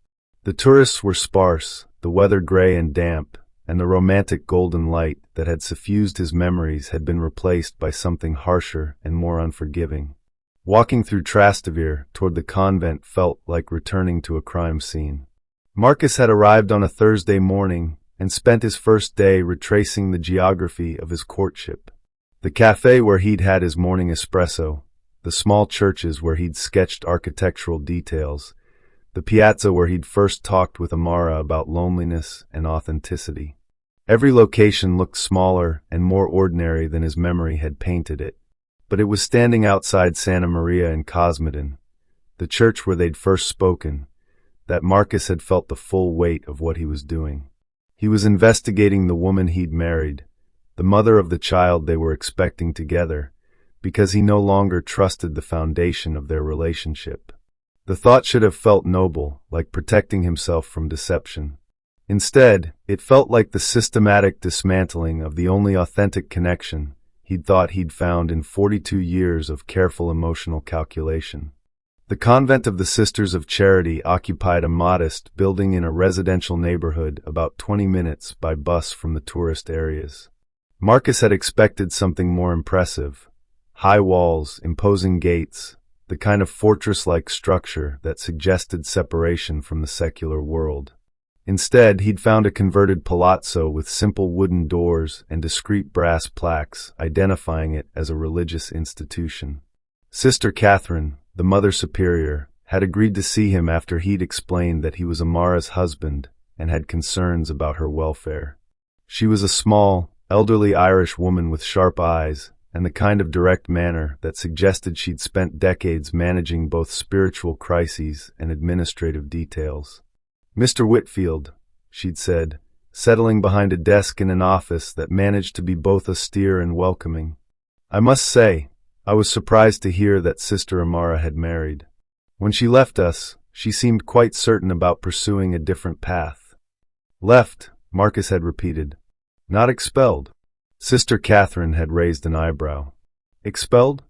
The tourists were sparse, the weather gray and damp, and the romantic golden light that had suffused his memories had been replaced by something harsher and more unforgiving. Walking through Trastevere toward the convent felt like returning to a crime scene. Marcus had arrived on a Thursday morning and spent his first day retracing the geography of his courtship. The cafe where he'd had his morning espresso, the small churches where he'd sketched architectural details, the piazza where he'd first talked with Amara about loneliness and authenticity. Every location looked smaller and more ordinary than his memory had painted it. But it was standing outside Santa Maria in Cosmedin, the church where they'd first spoken, that Marcus had felt the full weight of what he was doing. He was investigating the woman he'd married, the mother of the child they were expecting together, because he no longer trusted the foundation of their relationship. The thought should have felt noble, like protecting himself from deception. Instead, it felt like the systematic dismantling of the only authentic connection he'd thought he'd found in 42 years of careful emotional calculation. The convent of the Sisters of Charity occupied a modest building in a residential neighborhood about 20 minutes by bus from the tourist areas. Marcus had expected something more impressive. High walls, imposing gates, the kind of fortress-like structure that suggested separation from the secular world. Instead, he'd found a converted palazzo with simple wooden doors and discreet brass plaques identifying it as a religious institution. Sister Catherine, the Mother Superior, had agreed to see him after he'd explained that he was Amara's husband and had concerns about her welfare. She was a small, elderly Irish woman with sharp eyes and the kind of direct manner that suggested she'd spent decades managing both spiritual crises and administrative details. "Mr. Whitfield," she'd said, settling behind a desk in an office that managed to be both austere and welcoming. "I must say, I was surprised to hear that Sister Amara had married. When she left us, she seemed quite certain about pursuing a different path." "Left," Marcus had repeated. "Not expelled." Sister Catherine had raised an eyebrow. "Expelled?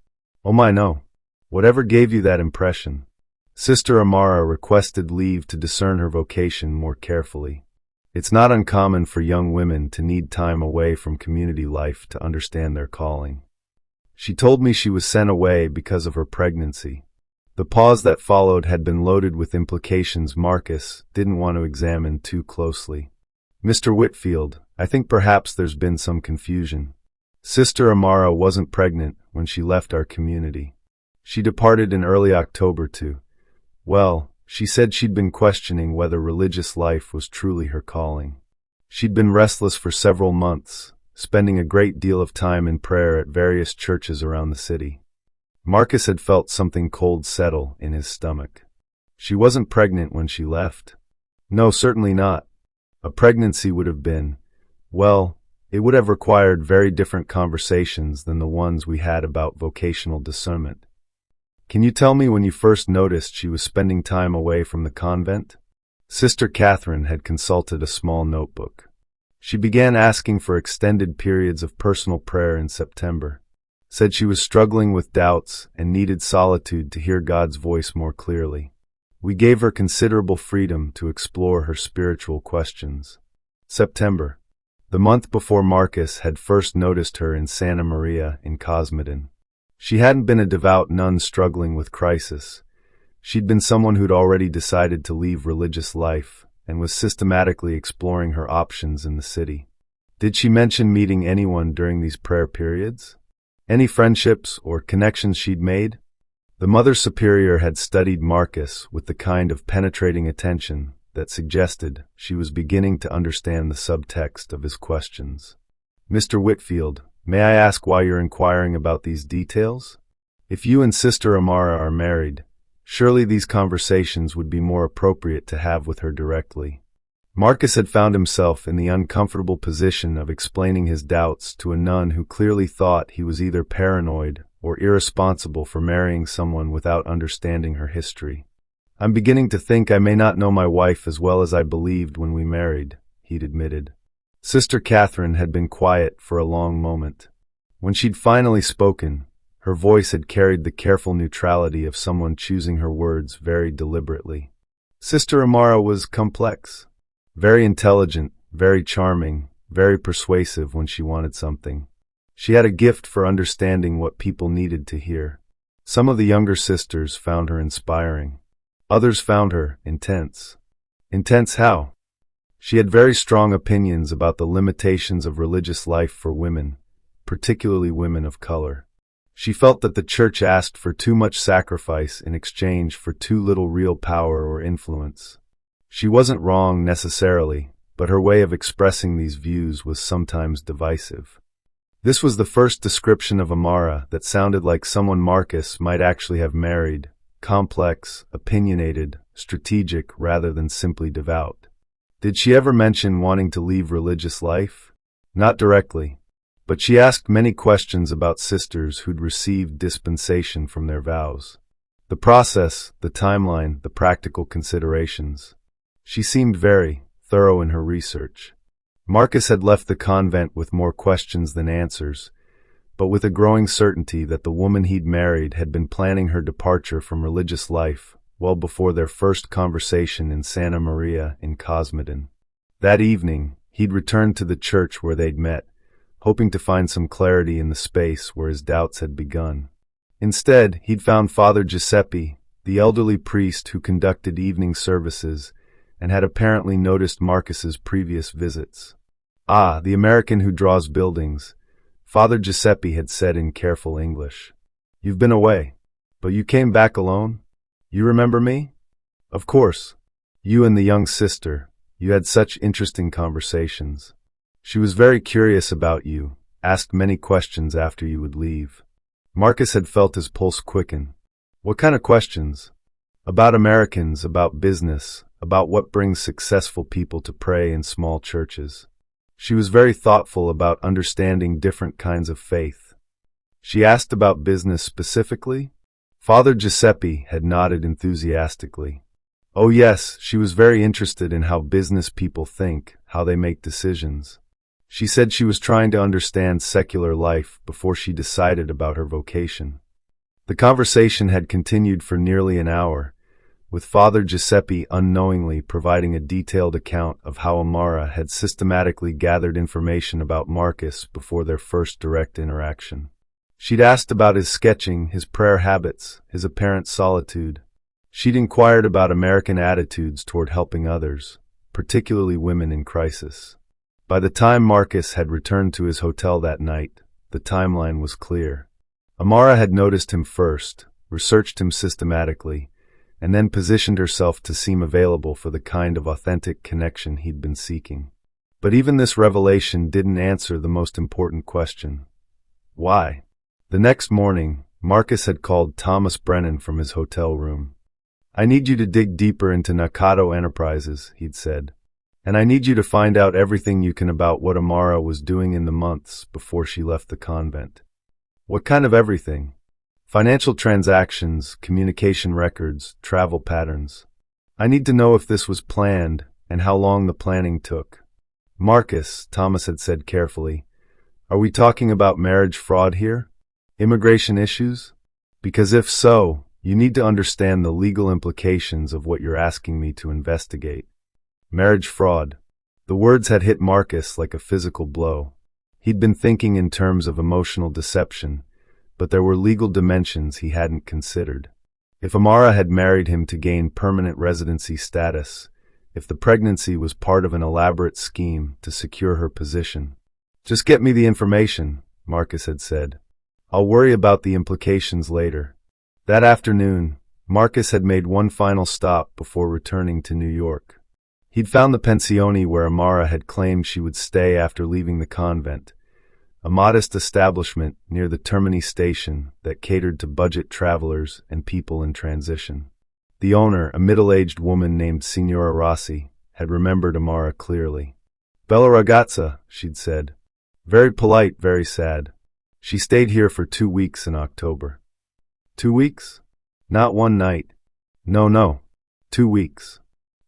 Oh my, no. Whatever gave you that impression? Sister Amara requested leave to discern her vocation more carefully. It's not uncommon for young women to need time away from community life to understand their calling. She told me she was sent away because of her pregnancy. The pause that followed had been loaded with implications Marcus didn't want to examine too closely. Mr. Whitfield, I think perhaps there's been some confusion. Sister Amara wasn't pregnant when she left our community. She departed in early October well, she said she'd been questioning whether religious life was truly her calling. She'd been restless for several months, spending a great deal of time in prayer at various churches around the city. Marcus had felt something cold settle in his stomach. She wasn't pregnant when she left. No, certainly not. A pregnancy would have been, well, it would have required very different conversations than the ones we had about vocational discernment. Can you tell me when you first noticed she was spending time away from the convent? Sister Catherine had consulted a small notebook. She began asking for extended periods of personal prayer in September. Said she was struggling with doubts and needed solitude to hear God's voice more clearly. We gave her considerable freedom to explore her spiritual questions. September, the month before Marcus had first noticed her in Santa Maria in Cosmedin. She hadn't been a devout nun struggling with crisis. She'd been someone who'd already decided to leave religious life and was systematically exploring her options in the city. Did she mention meeting anyone during these prayer periods? Any friendships or connections she'd made? The Mother Superior had studied Marcus with the kind of penetrating attention that suggested she was beginning to understand the subtext of his questions. Mr. Whitfield, may I ask why you're inquiring about these details? If you and Sister Amara are married, surely these conversations would be more appropriate to have with her directly. Marcus had found himself in the uncomfortable position of explaining his doubts to a nun who clearly thought he was either paranoid or irresponsible for marrying someone without understanding her history. I'm beginning to think I may not know my wife as well as I believed when we married, he'd admitted. Sister Catherine had been quiet for a long moment. When she'd finally spoken, her voice had carried the careful neutrality of someone choosing her words very deliberately. Sister Amara was complex. Very intelligent, very charming, very persuasive when she wanted something. She had a gift for understanding what people needed to hear. Some of the younger sisters found her inspiring. Others found her intense. Intense how? She had very strong opinions about the limitations of religious life for women, particularly women of color. She felt that the church asked for too much sacrifice in exchange for too little real power or influence. She wasn't wrong necessarily, but her way of expressing these views was sometimes divisive. This was the first description of Amara that sounded like someone Marcus might actually have married, complex, opinionated, strategic rather than simply devout. Did she ever mention wanting to leave religious life? Not directly, but she asked many questions about sisters who'd received dispensation from their vows. The process, the timeline, the practical considerations. She seemed very thorough in her research. Marcus had left the convent with more questions than answers, but with a growing certainty that the woman he'd married had been planning her departure from religious life well before their first conversation in Santa Maria in Cosmedin. That evening, he'd returned to the church where they'd met, hoping to find some clarity in the space where his doubts had begun. Instead, he'd found Father Giuseppe, the elderly priest who conducted evening services and had apparently noticed Marcus's previous visits. "Ah, the American who draws buildings," Father Giuseppe had said in careful English. "You've been away, but you came back alone? You remember me?" "Of course. You and the young sister, you had such interesting conversations. She was very curious about you, asked many questions after you would leave." Marcus had felt his pulse quicken. "What kind of questions?" "About Americans, about business, about what brings successful people to pray in small churches." She was very thoughtful about understanding different kinds of faith. She asked about business specifically? Father Giuseppe had nodded enthusiastically. Oh yes, she was very interested in how business people think, how they make decisions. She said she was trying to understand secular life before she decided about her vocation. The conversation had continued for nearly an hour, with Father Giuseppe unknowingly providing a detailed account of how Amara had systematically gathered information about Marcus before their first direct interaction. She'd asked about his sketching, his prayer habits, his apparent solitude. She'd inquired about American attitudes toward helping others, particularly women in crisis. By the time Marcus had returned to his hotel that night, the timeline was clear. Amara had noticed him first, researched him systematically, and then positioned herself to seem available for the kind of authentic connection he'd been seeking. But even this revelation didn't answer the most important question. Why? The next morning, Marcus had called Thomas Brennan from his hotel room. "I need you to dig deeper into Nakado Enterprises," he'd said. "And I need you to find out everything you can about what Amara was doing in the months before she left the convent." "What kind of everything?" "Financial transactions, communication records, travel patterns. I need to know if this was planned and how long the planning took." "Marcus," Thomas had said carefully, "are we talking about marriage fraud here? Immigration issues? Because if so, you need to understand the legal implications of what you're asking me to investigate." Marriage fraud. The words had hit Marcus like a physical blow. He'd been thinking in terms of emotional deception, but there were legal dimensions he hadn't considered. If Amara had married him to gain permanent residency status, if the pregnancy was part of an elaborate scheme to secure her position. "Just get me the information," Marcus had said. "I'll worry about the implications later." That afternoon, Marcus had made one final stop before returning to New York. He'd found the pensione where Amara had claimed she would stay after leaving the convent, a modest establishment near the Termini station that catered to budget travelers and people in transition. The owner, a middle-aged woman named Signora Rossi, had remembered Amara clearly. "Bella ragazza," she'd said. "Very polite, very sad. She stayed here for 2 weeks in October." 2 weeks? Not one night. No. 2 weeks.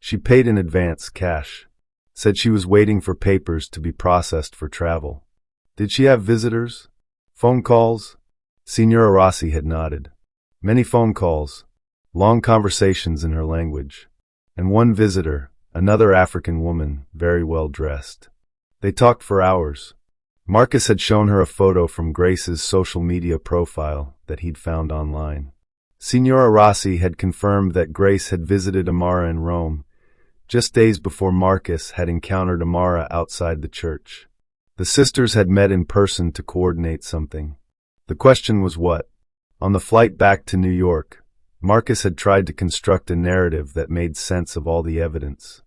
She paid in advance, cash. Said she was waiting for papers to be processed for travel. "Did she have visitors? Phone calls?" Signora Rossi had nodded. "Many phone calls. Long conversations in her language. And one visitor, another African woman, very well dressed. They talked for hours." Marcus had shown her a photo from Grace's social media profile that he'd found online. Signora Rossi had confirmed that Grace had visited Amara in Rome, just days before Marcus had encountered Amara outside the church. The sisters had met in person to coordinate something. The question was what? On the flight back to New York, Marcus had tried to construct a narrative that made sense of all the evidence.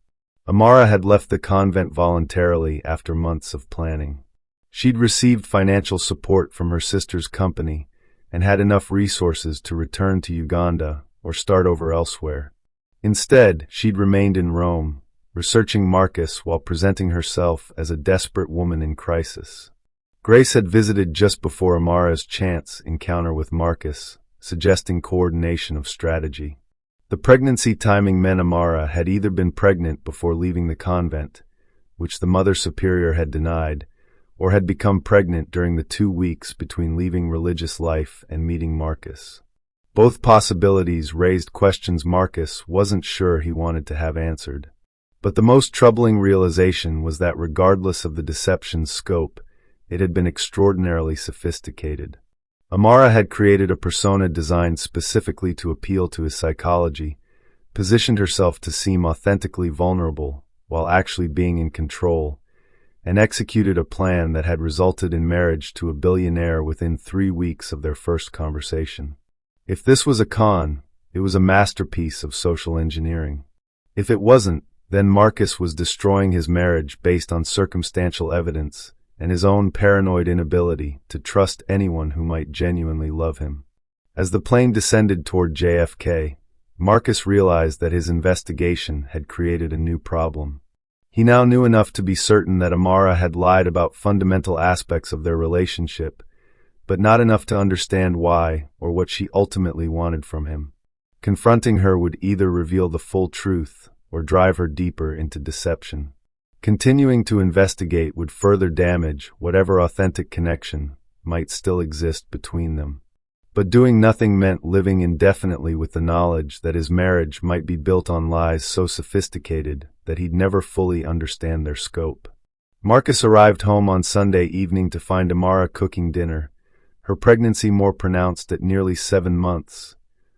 Amara had left the convent voluntarily after months of planning. She'd received financial support from her sister's company and had enough resources to return to Uganda or start over elsewhere. Instead, she'd remained in Rome, researching Marcus while presenting herself as a desperate woman in crisis. Grace had visited just before Amara's chance encounter with Marcus, suggesting coordination of strategy. The pregnancy timing meant Amara had either been pregnant before leaving the convent, which the Mother Superior had denied, or had become pregnant during the 2 weeks between leaving religious life and meeting Marcus. Both possibilities raised questions Marcus wasn't sure he wanted to have answered. But the most troubling realization was that regardless of the deception's scope, it had been extraordinarily sophisticated. Amara had created a persona designed specifically to appeal to his psychology, positioned herself to seem authentically vulnerable while actually being in control, and executed a plan that had resulted in marriage to a billionaire within 3 weeks of their first conversation. If this was a con, it was a masterpiece of social engineering. If it wasn't, then Marcus was destroying his marriage based on circumstantial evidence and his own paranoid inability to trust anyone who might genuinely love him. As the plane descended toward JFK, Marcus realized that his investigation had created a new problem. He now knew enough to be certain that Amara had lied about fundamental aspects of their relationship, but not enough to understand why or what she ultimately wanted from him. Confronting her would either reveal the full truth or drive her deeper into deception. Continuing to investigate would further damage whatever authentic connection might still exist between them. But doing nothing meant living indefinitely with the knowledge that his marriage might be built on lies so sophisticated that he'd never fully understand their scope. Marcus arrived home on Sunday evening to find Amara cooking dinner, her pregnancy more pronounced at nearly 7 months,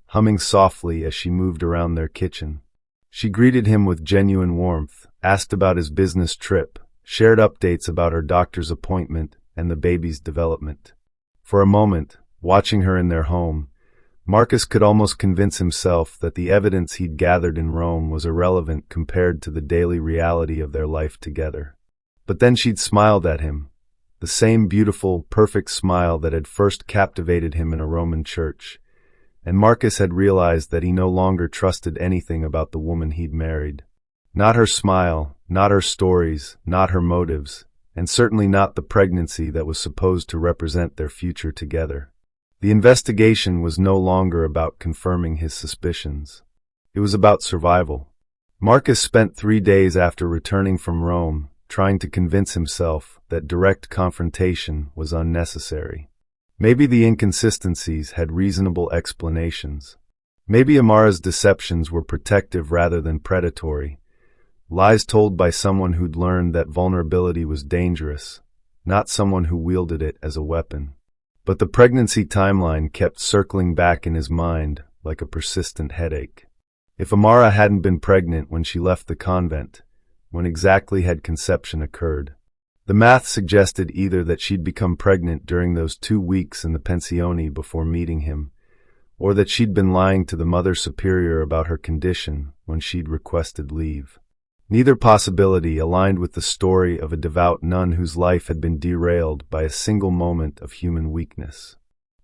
humming softly as she moved around their kitchen. She greeted him with genuine warmth, asked about his business trip, shared updates about her doctor's appointment and the baby's development. For a moment, watching her in their home, Marcus could almost convince himself that the evidence he'd gathered in Rome was irrelevant compared to the daily reality of their life together. But then she'd smiled at him, the same beautiful, perfect smile that had first captivated him in a Roman church, and Marcus had realized that he no longer trusted anything about the woman he'd married. Not her smile, not her stories, not her motives, and certainly not the pregnancy that was supposed to represent their future together. The investigation was no longer about confirming his suspicions. It was about survival. Marcus spent 3 days after returning from Rome trying to convince himself that direct confrontation was unnecessary. Maybe the inconsistencies had reasonable explanations. Maybe Amara's deceptions were protective rather than predatory, lies told by someone who'd learned that vulnerability was dangerous, not someone who wielded it as a weapon. But the pregnancy timeline kept circling back in his mind like a persistent headache. If Amara hadn't been pregnant when she left the convent, when exactly had conception occurred? The math suggested either that she'd become pregnant during those 2 weeks in the pensione before meeting him, or that she'd been lying to the Mother Superior about her condition when she'd requested leave. Neither possibility aligned with the story of a devout nun whose life had been derailed by a single moment of human weakness.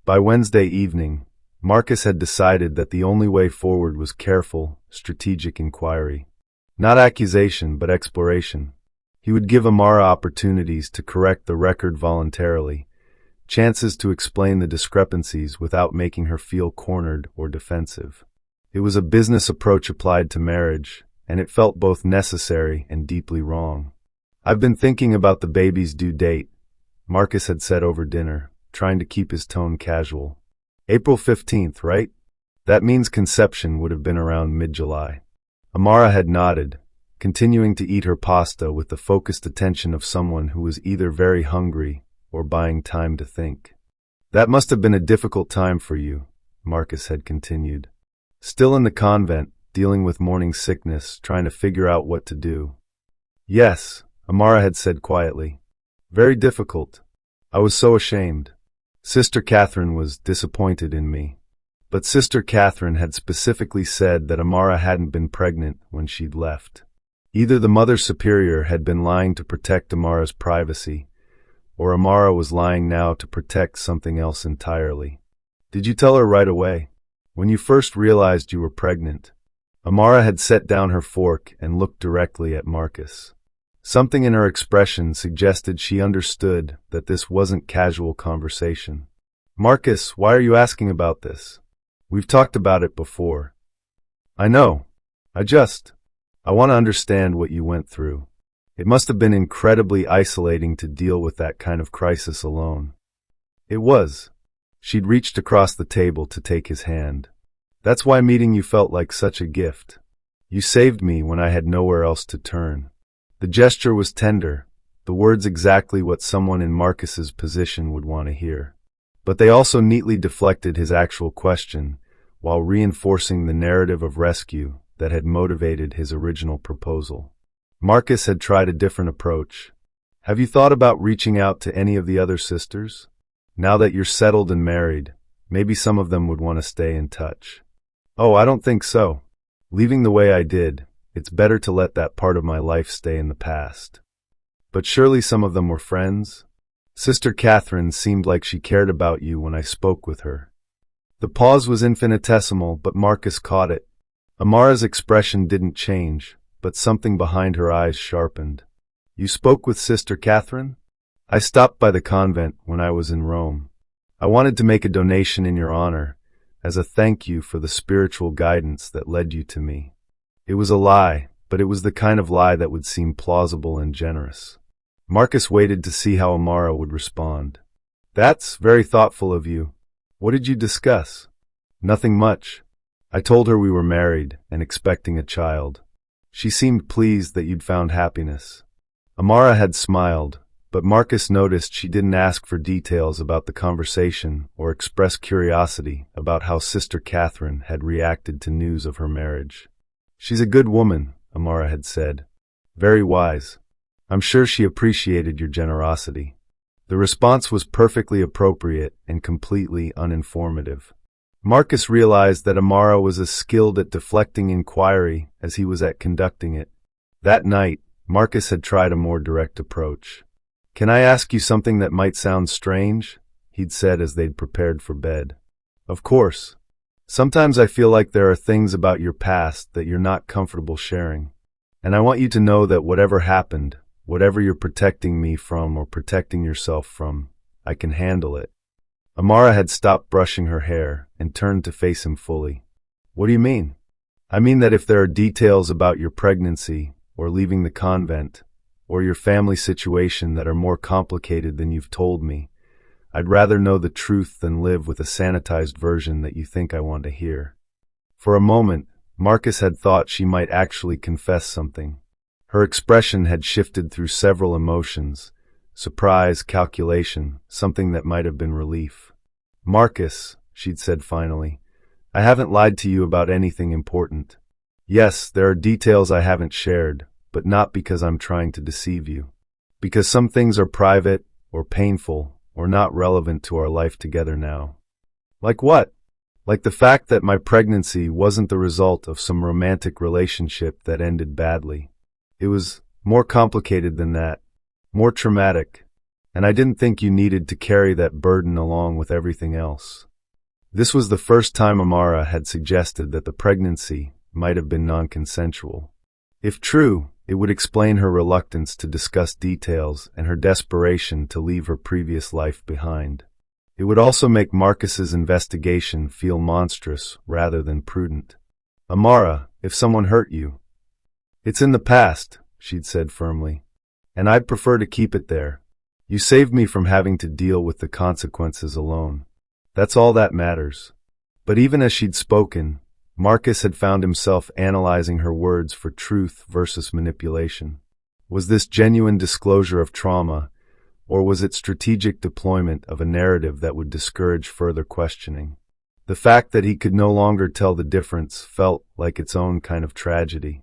By Wednesday evening, Marcus had decided that the only way forward was careful, strategic inquiry. Not accusation, but exploration. He would give Amara opportunities to correct the record voluntarily, chances to explain the discrepancies without making her feel cornered or defensive. It was a business approach applied to marriage, and it felt both necessary and deeply wrong. "I've been thinking about the baby's due date," Marcus had said over dinner, trying to keep his tone casual. "April 15th, right? That means conception would have been around mid-July." Amara had nodded, continuing to eat her pasta with the focused attention of someone who was either very hungry or buying time to think. "That must have been a difficult time for you," Marcus had continued. "Still in the convent, dealing with morning sickness, trying to figure out what to do." "Yes," Amara had said quietly. "Very difficult. I was so ashamed. Sister Catherine was disappointed in me. But Sister Catherine had specifically said that Amara hadn't been pregnant when she'd left. Either the Mother Superior had been lying to protect Amara's privacy, or Amara was lying now to protect something else entirely. "Did you tell her right away? When you first realized you were pregnant?" Amara had set down her fork and looked directly at Marcus. Something in her expression suggested she understood that this wasn't casual conversation. "Marcus, why are you asking about this? We've talked about it before." "I know. I want to understand what you went through. It must have been incredibly isolating to deal with that kind of crisis alone." "It was." She'd reached across the table to take his hand. "That's why meeting you felt like such a gift. You saved me when I had nowhere else to turn." The gesture was tender, the words exactly what someone in Marcus's position would want to hear. But they also neatly deflected his actual question, while reinforcing the narrative of rescue that had motivated his original proposal. Marcus had tried a different approach. "Have you thought about reaching out to any of the other sisters? Now that you're settled and married, maybe some of them would want to stay in touch." "Oh, I don't think so. Leaving the way I did, it's better to let that part of my life stay in the past." "But surely some of them were friends? Sister Catherine seemed like she cared about you when I spoke with her." The pause was infinitesimal, but Marcus caught it. Amara's expression didn't change, but something behind her eyes sharpened. "You spoke with Sister Catherine?" "I stopped by the convent when I was in Rome. I wanted to make a donation in your honor, as a thank you for the spiritual guidance that led you to me." It was a lie, but it was the kind of lie that would seem plausible and generous. Marcus waited to see how Amara would respond. "That's very thoughtful of you. What did you discuss? Nothing much. I told her we were married and expecting a child. She seemed pleased that you'd found happiness. Amara had smiled, but Marcus noticed she didn't ask for details about the conversation or express curiosity about how Sister Catherine had reacted to news of her marriage. She's a good woman, Amara had said. Very wise. I'm sure she appreciated your generosity. The response was perfectly appropriate and completely uninformative. Marcus realized that Amara was as skilled at deflecting inquiry as he was at conducting it. That night, Marcus had tried a more direct approach. Can I ask you something that might sound strange? He'd said as they'd prepared for bed. Of course. Sometimes I feel like there are things about your past that you're not comfortable sharing. And I want you to know that whatever happened, whatever you're protecting me from or protecting yourself from, I can handle it. Amara had stopped brushing her hair and turned to face him fully. What do you mean? I mean that if there are details about your pregnancy, or leaving the convent, or your family situation that are more complicated than you've told me, I'd rather know the truth than live with a sanitized version that you think I want to hear. For a moment, Marcus had thought she might actually confess something. Her expression had shifted through several emotions: surprise, calculation, something that might have been relief. Marcus, she'd said finally, I haven't lied to you about anything important. Yes, there are details I haven't shared, but not because I'm trying to deceive you. Because some things are private, or painful, or not relevant to our life together now. Like what? Like the fact that my pregnancy wasn't the result of some romantic relationship that ended badly. It was more complicated than that, more traumatic, and I didn't think you needed to carry that burden along with everything else. This was the first time Amara had suggested that the pregnancy might have been non-consensual. If true, it would explain her reluctance to discuss details and her desperation to leave her previous life behind. It would also make Marcus's investigation feel monstrous rather than prudent. Amara, if someone hurt you, it's in the past, she'd said firmly, and I'd prefer to keep it there. You saved me from having to deal with the consequences alone. That's all that matters. But even as she'd spoken, Marcus had found himself analyzing her words for truth versus manipulation. Was this genuine disclosure of trauma, or was it strategic deployment of a narrative that would discourage further questioning? The fact that he could no longer tell the difference felt like its own kind of tragedy.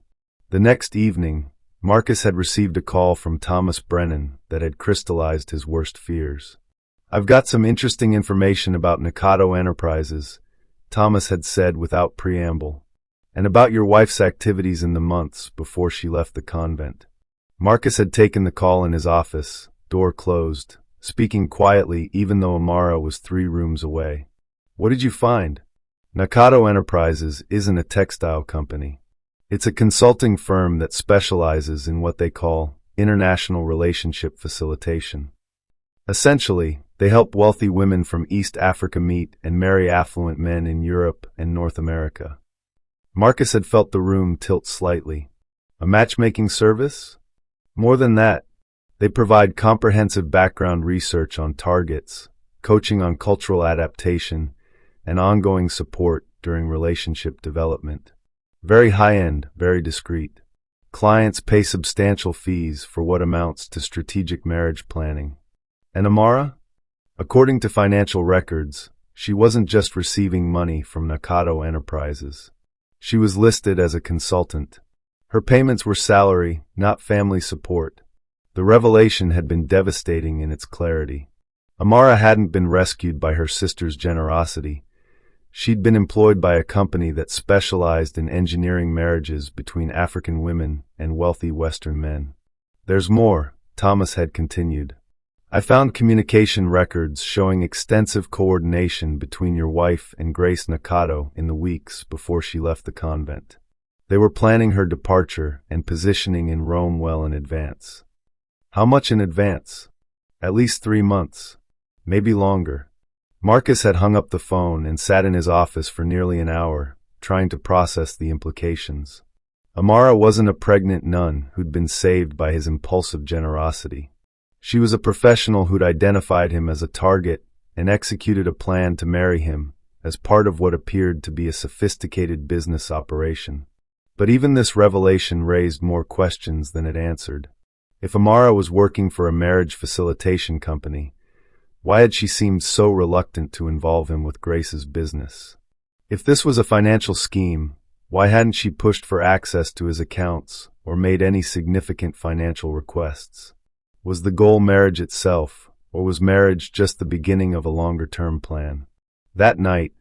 The next evening, Marcus had received a call from Thomas Brennan that had crystallized his worst fears. I've got some interesting information about Nakado Enterprises, Thomas had said without preamble, and about your wife's activities in the months before she left the convent. Marcus had taken the call in his office, door closed, speaking quietly even though Amara was 3 rooms away. What did you find? Nakado Enterprises isn't a textile company. It's a consulting firm that specializes in what they call international relationship facilitation. Essentially, they help wealthy women from East Africa meet and marry affluent men in Europe and North America. Marcus had felt the room tilt slightly. A matchmaking service? More than that, they provide comprehensive background research on targets, coaching on cultural adaptation, and ongoing support during relationship development. Very high-end, very discreet. Clients pay substantial fees for what amounts to strategic marriage planning. And Amara? According to financial records, she wasn't just receiving money from Nakado Enterprises. She was listed as a consultant. Her payments were salary, not family support. The revelation had been devastating in its clarity. Amara hadn't been rescued by her sister's generosity. She'd been employed by a company that specialized in engineering marriages between African women and wealthy Western men. There's more, Thomas had continued. I found communication records showing extensive coordination between your wife and Grace Nakado in the weeks before she left the convent. They were planning her departure and positioning in Rome well in advance. How much in advance? At least 3 months. Maybe longer. Marcus had hung up the phone and sat in his office for nearly an hour, trying to process the implications. Amara wasn't a pregnant nun who'd been saved by his impulsive generosity. She was a professional who'd identified him as a target and executed a plan to marry him as part of what appeared to be a sophisticated business operation. But even this revelation raised more questions than it answered. If Amara was working for a marriage facilitation company, why had she seemed so reluctant to involve him with Grace's business? If this was a financial scheme, why hadn't she pushed for access to his accounts or made any significant financial requests? Was the goal marriage itself, or was marriage just the beginning of a longer-term plan? That night,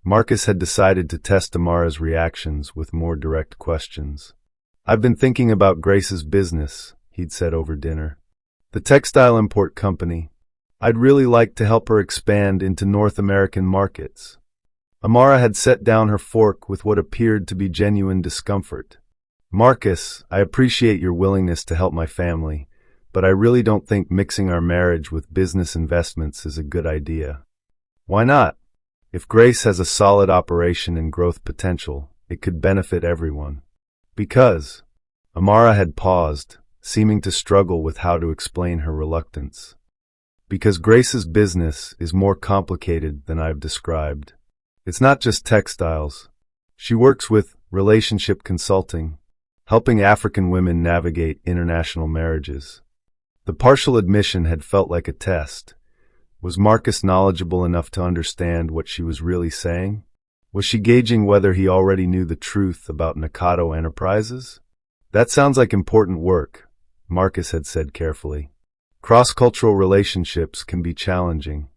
Marcus had decided to test Amara's reactions with more direct questions. "I've been thinking about Grace's business," he'd said over dinner. "The textile import company. I'd really like to help her expand into North American markets." Amara had set down her fork with what appeared to be genuine discomfort. "Marcus, I appreciate your willingness to help my family, but I really don't think mixing our marriage with business investments is a good idea." "Why not? If Grace has a solid operation and growth potential, it could benefit everyone." "Because..." Amara had paused, seeming to struggle with how to explain her reluctance. "Because Grace's business is more complicated than I've described. It's not just textiles. She works with relationship consulting, helping African women navigate international marriages." The partial admission had felt like a test. Was Marcus knowledgeable enough to understand what she was really saying? Was she gauging whether he already knew the truth about Nakado Enterprises? "That sounds like important work," Marcus had said carefully. "Cross-cultural relationships can be challenging."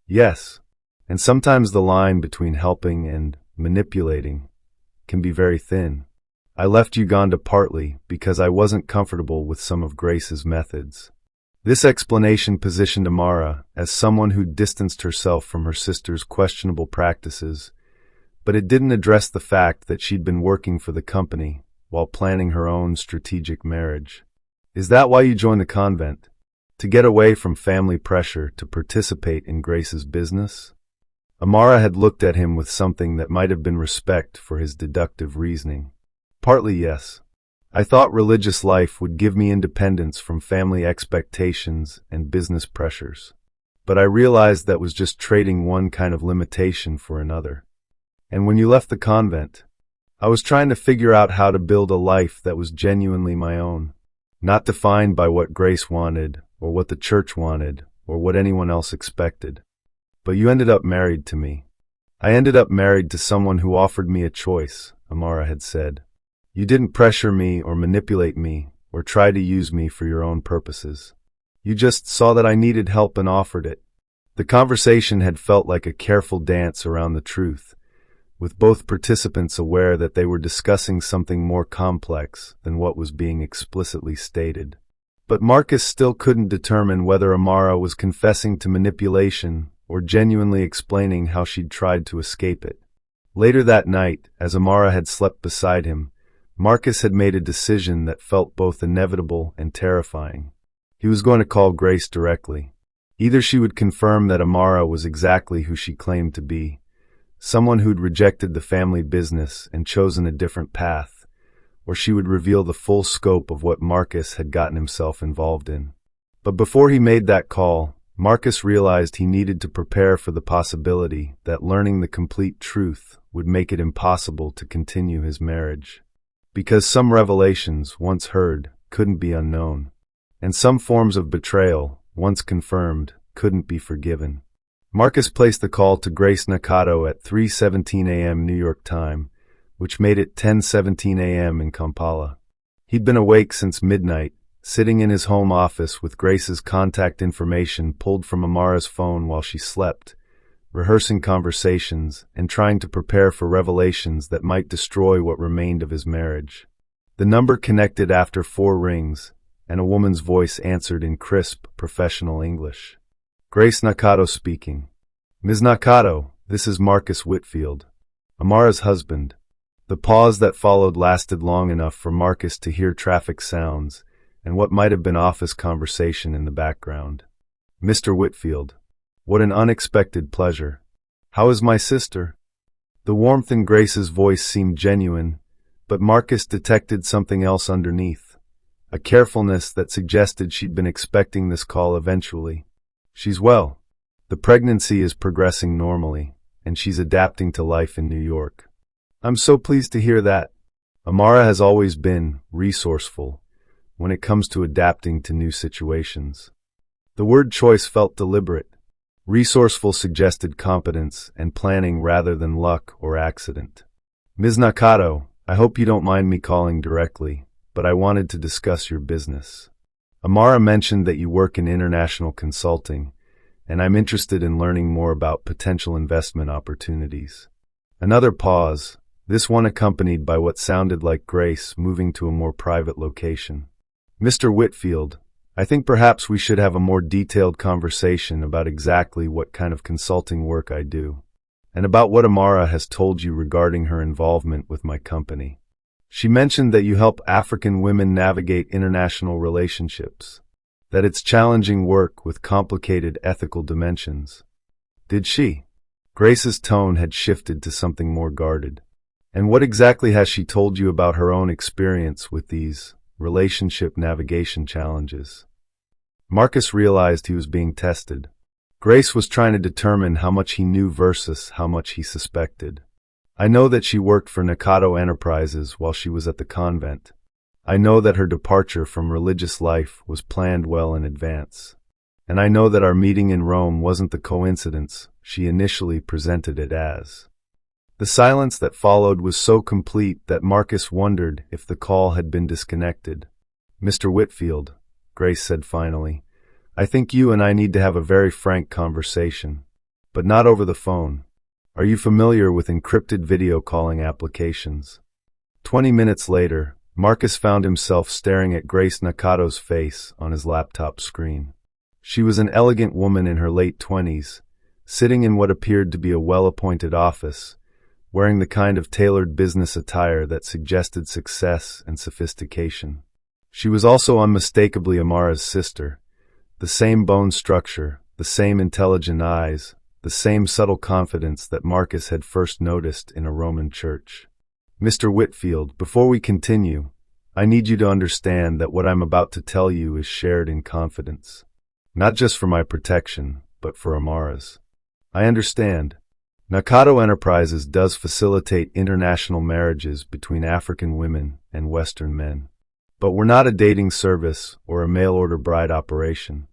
"Yes, and sometimes the line between helping and manipulating can be very thin. I left Uganda partly because I wasn't comfortable with some of Grace's methods." This explanation positioned Amara as someone who distanced herself from her sister's questionable practices, but it didn't address the fact that she'd been working for the company while planning her own strategic marriage. "Is that why you joined the convent? To get away from family pressure to participate in Grace's business?" Amara had looked at him with something that might have been respect for his deductive reasoning. "Partly, yes. I thought religious life would give me independence from family expectations and business pressures. But I realized that was just trading one kind of limitation for another. And when you left the convent, I was trying to figure out how to build a life that was genuinely my own, not defined by what Grace wanted, or what the church wanted, or what anyone else expected. But you ended up married to me." "I ended up married to someone who offered me a choice," Amara had said. "You didn't pressure me or manipulate me or try to use me for your own purposes. You just saw that I needed help and offered it." The conversation had felt like a careful dance around the truth, with both participants aware that they were discussing something more complex than what was being explicitly stated. But Marcus still couldn't determine whether Amara was confessing to manipulation or genuinely explaining how she'd tried to escape it. Later that night, as Amara had slept beside him, Marcus had made a decision that felt both inevitable and terrifying. He was going to call Grace directly. Either she would confirm that Amara was exactly who she claimed to be, someone who'd rejected the family business and chosen a different path, or she would reveal the full scope of what Marcus had gotten himself involved in. But before he made that call, Marcus realized he needed to prepare for the possibility that learning the complete truth would make it impossible to continue his marriage. Because some revelations, once heard, couldn't be unknown, and some forms of betrayal, once confirmed, couldn't be forgiven. Marcus placed the call to Grace Nakado at 3:17 a.m. New York time, which made it 10:17 a.m. in Kampala. He'd been awake since midnight, sitting in his home office with Grace's contact information pulled from Amara's phone while she slept, rehearsing conversations and trying to prepare for revelations that might destroy what remained of his marriage. The number connected after 4 rings, and a woman's voice answered in crisp, professional English. "Grace Nakado speaking." "Ms. Nakado, this is Marcus Whitfield, Amara's husband." The pause that followed lasted long enough for Marcus to hear traffic sounds and what might have been office conversation in the background. "Mr. Whitfield, what an unexpected pleasure. How is my sister?" The warmth in Grace's voice seemed genuine, but Marcus detected something else underneath, a carefulness that suggested she'd been expecting this call eventually. "She's well. The pregnancy is progressing normally, and she's adapting to life in New York. I'm so pleased to hear that. Amara has always been resourceful when it comes to adapting to new situations. The word choice felt deliberate. Resourceful suggested competence and planning rather than luck or accident. Ms. Nakato, I hope you don't mind me calling directly, but I wanted to discuss your business. Amara mentioned that you work in international consulting, and I'm interested in learning more about potential investment opportunities. Another pause, this one accompanied by what sounded like Grace moving to a more private location. Mr. Whitfield, I think perhaps we should have a more detailed conversation about exactly what kind of consulting work I do, and about what Amara has told you regarding her involvement with my company. She mentioned that you help African women navigate international relationships, that it's challenging work with complicated ethical dimensions. Did she? Grace's tone had shifted to something more guarded. And what exactly has she told you about her own experience with these relationship navigation challenges? Marcus realized he was being tested. Grace was trying to determine how much he knew versus how much he suspected. I know that she worked for Nakato Enterprises while she was at the convent. I know that her departure from religious life was planned well in advance. And I know that our meeting in Rome wasn't the coincidence she initially presented it as. The silence that followed was so complete that Marcus wondered if the call had been disconnected. Mr. Whitfield, Grace said finally, I think you and I need to have a very frank conversation, but not over the phone. Are you familiar with encrypted video calling applications? 20 minutes later, Marcus found himself staring at Grace Nakato's face on his laptop screen. She was an elegant woman in her late 20s, sitting in what appeared to be a well-appointed office, wearing the kind of tailored business attire that suggested success and sophistication. She was also unmistakably Amara's sister. The same bone structure, the same intelligent eyes, the same subtle confidence that Marcus had first noticed in a Roman church. Mr. Whitfield, before we continue, I need you to understand that what I'm about to tell you is shared in confidence. Not just for my protection, but for Amara's. I understand. Nakato Enterprises does facilitate international marriages between African women and Western men. But we're not a dating service or a mail-order bride operation.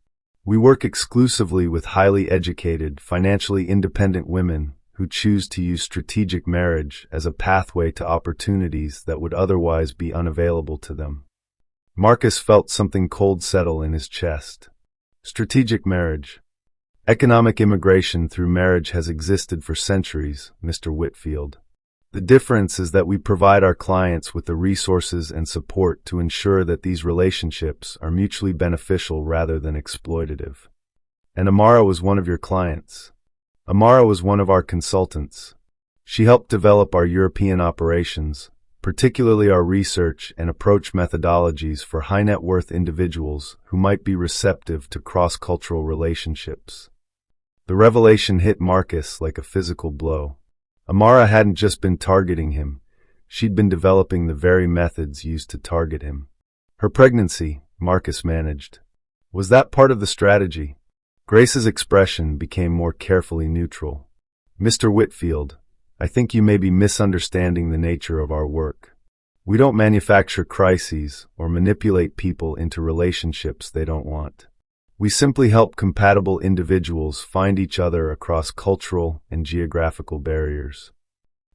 We work exclusively with highly educated, financially independent women who choose to use strategic marriage as a pathway to opportunities that would otherwise be unavailable to them. Marcus felt something cold settle in his chest. Strategic marriage. Economic immigration through marriage has existed for centuries, Mr. Whitfield. The difference is that we provide our clients with the resources and support to ensure that these relationships are mutually beneficial rather than exploitative. And Amara was one of your clients. Amara was one of our consultants. She helped develop our European operations, particularly our research and approach methodologies for high-net-worth individuals who might be receptive to cross-cultural relationships. The revelation hit Marcus like a physical blow. Amara hadn't just been targeting him, she'd been developing the very methods used to target him. Her pregnancy, Marcus managed. Was that part of the strategy? Grace's expression became more carefully neutral. Mr. Whitfield, I think you may be misunderstanding the nature of our work. We don't manufacture crises or manipulate people into relationships they don't want. We simply help compatible individuals find each other across cultural and geographical barriers.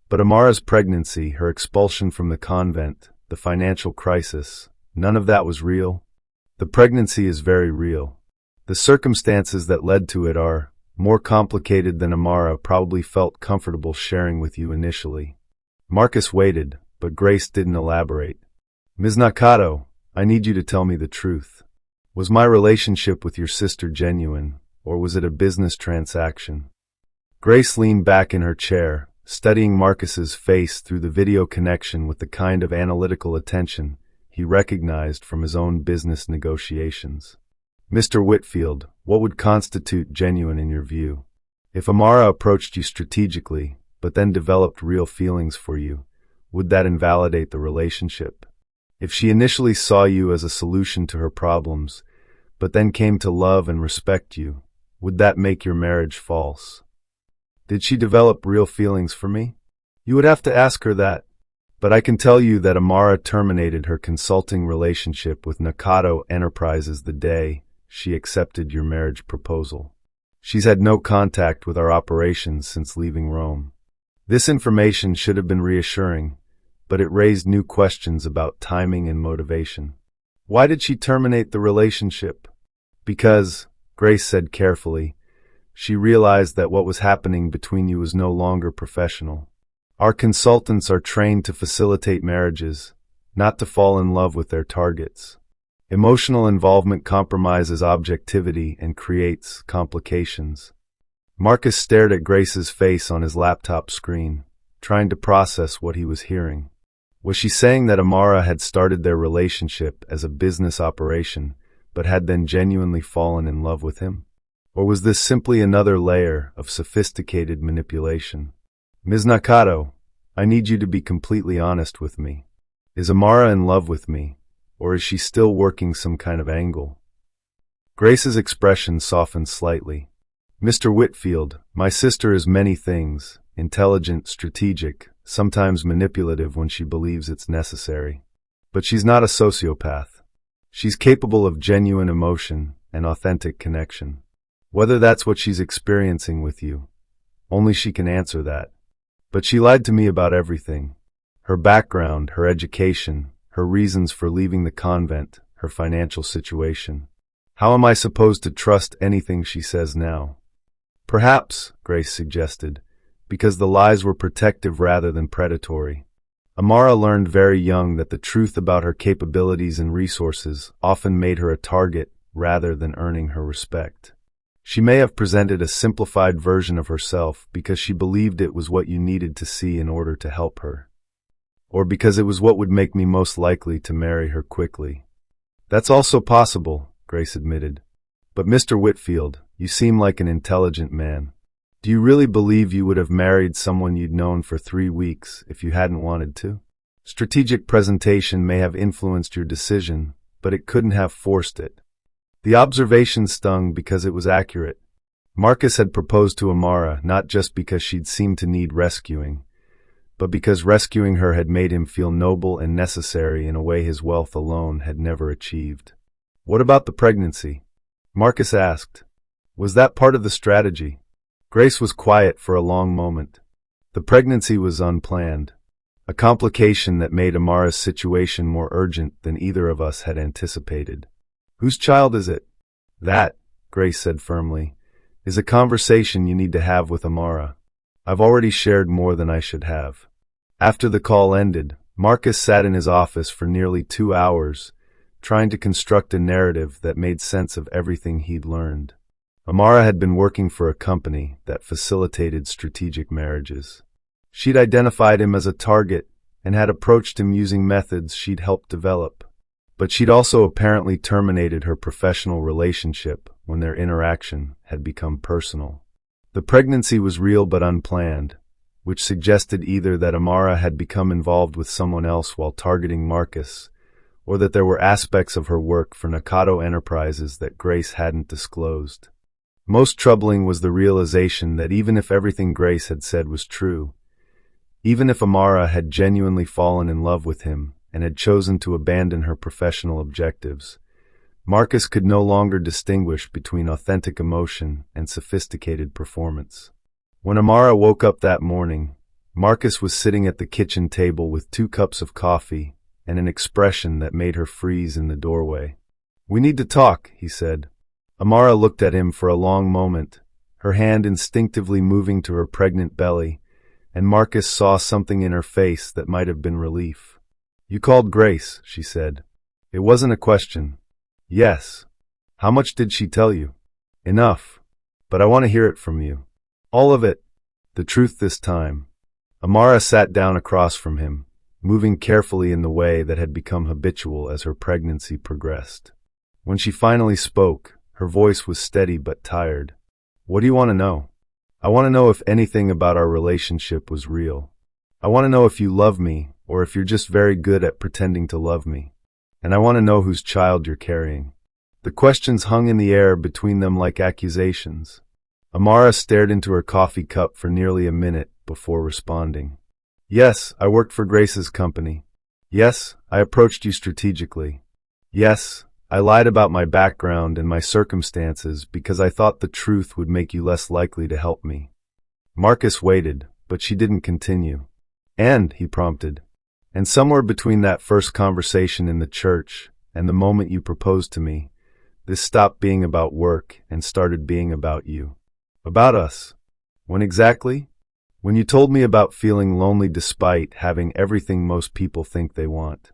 But Amara's pregnancy, her expulsion from the convent, the financial crisis, none of that was real. The pregnancy is very real. The circumstances that led to it are more complicated than Amara probably felt comfortable sharing with you initially. Marcus waited, but Grace didn't elaborate. Ms. Nakato, I need you to tell me the truth. Was my relationship with your sister genuine, or was it a business transaction? Grace leaned back in her chair, studying Marcus's face through the video connection with the kind of analytical attention he recognized from his own business negotiations. Mr. Whitfield, what would constitute genuine in your view? If Amara approached you strategically, but then developed real feelings for you, would that invalidate the relationship? If she initially saw you as a solution to her problems, but then came to love and respect you, Would that make your marriage false? Did she develop real feelings for me? You would have to ask her that. But I can tell you that Amara terminated her consulting relationship with Nakado Enterprises the day she accepted your marriage proposal. She's had no contact with our operations since leaving Rome. This information should have been reassuring, but it raised new questions about timing and motivation. Why did she terminate the relationship? Because, Grace said carefully, she realized that what was happening between you was no longer professional. Our consultants are trained to facilitate marriages, not to fall in love with their targets. Emotional involvement compromises objectivity and creates complications. Marcus stared at Grace's face on his laptop screen, trying to process what he was hearing. Was she saying that Amara had started their relationship as a business operation, but had then genuinely fallen in love with him? Or was this simply another layer of sophisticated manipulation? Ms. Nakado, I need you to be completely honest with me. Is Amara in love with me, or is she still working some kind of angle? Grace's expression softened slightly. Mr. Whitfield, my sister is many things, intelligent, strategic, sometimes manipulative when she believes it's necessary. But she's not a sociopath. She's capable of genuine emotion and authentic connection. Whether that's what she's experiencing with you, only she can answer that. But she lied to me about everything. Her background, her education, her reasons for leaving the convent, her financial situation. How am I supposed to trust anything she says now? Perhaps, Grace suggested, because the lies were protective rather than predatory. Amara learned very young that the truth about her capabilities and resources often made her a target rather than earning her respect. She may have presented a simplified version of herself because she believed it was what you needed to see in order to help her. Or because it was what would make me most likely to marry her quickly. That's also possible, Grace admitted. But Mr. Whitfield, you seem like an intelligent man. Do you really believe you would have married someone you'd known for 3 weeks if you hadn't wanted to? Strategic presentation may have influenced your decision, but it couldn't have forced it. The observation stung because it was accurate. Marcus had proposed to Amara not just because she'd seemed to need rescuing, but because rescuing her had made him feel noble and necessary in a way his wealth alone had never achieved. What about the pregnancy? Marcus asked. Was that part of the strategy? Grace was quiet for a long moment. The pregnancy was unplanned, a complication that made Amara's situation more urgent than either of us had anticipated. Whose child is it? That, Grace said firmly, is a conversation you need to have with Amara. I've already shared more than I should have. After the call ended, Marcus sat in his office for nearly 2 hours, trying to construct a narrative that made sense of everything he'd learned. Amara had been working for a company that facilitated strategic marriages. She'd identified him as a target and had approached him using methods she'd helped develop. But she'd also apparently terminated her professional relationship when their interaction had become personal. The pregnancy was real but unplanned, which suggested either that Amara had become involved with someone else while targeting Marcus, or that there were aspects of her work for Nakado Enterprises that Grace hadn't disclosed. Most troubling was the realization that even if everything Grace had said was true, even if Amara had genuinely fallen in love with him and had chosen to abandon her professional objectives, Marcus could no longer distinguish between authentic emotion and sophisticated performance. When Amara woke up that morning, Marcus was sitting at the kitchen table with 2 cups of coffee and an expression that made her freeze in the doorway. "We need to talk," he said. Amara looked at him for a long moment, her hand instinctively moving to her pregnant belly, and Marcus saw something in her face that might have been relief. "You called Grace," she said. It wasn't a question. "Yes." "How much did she tell you?" "Enough. But I want to hear it from you. All of it. The truth this time." Amara sat down across from him, moving carefully in the way that had become habitual as her pregnancy progressed. When she finally spoke, her voice was steady but tired. "What do you want to know?" "I want to know if anything about our relationship was real. I want to know if you love me, or if you're just very good at pretending to love me. And I want to know whose child you're carrying." The questions hung in the air between them like accusations. Amara stared into her coffee cup for nearly a minute before responding. Yes, I worked for Grace's company. Yes, I approached you strategically. Yes, I lied about my background and my circumstances because I thought the truth would make you less likely to help me. Marcus waited, but she didn't continue. And, he prompted, and somewhere between that first conversation in the church and the moment you proposed to me, this stopped being about work and started being about you. About us. When exactly? When you told me about feeling lonely despite having everything most people think they want.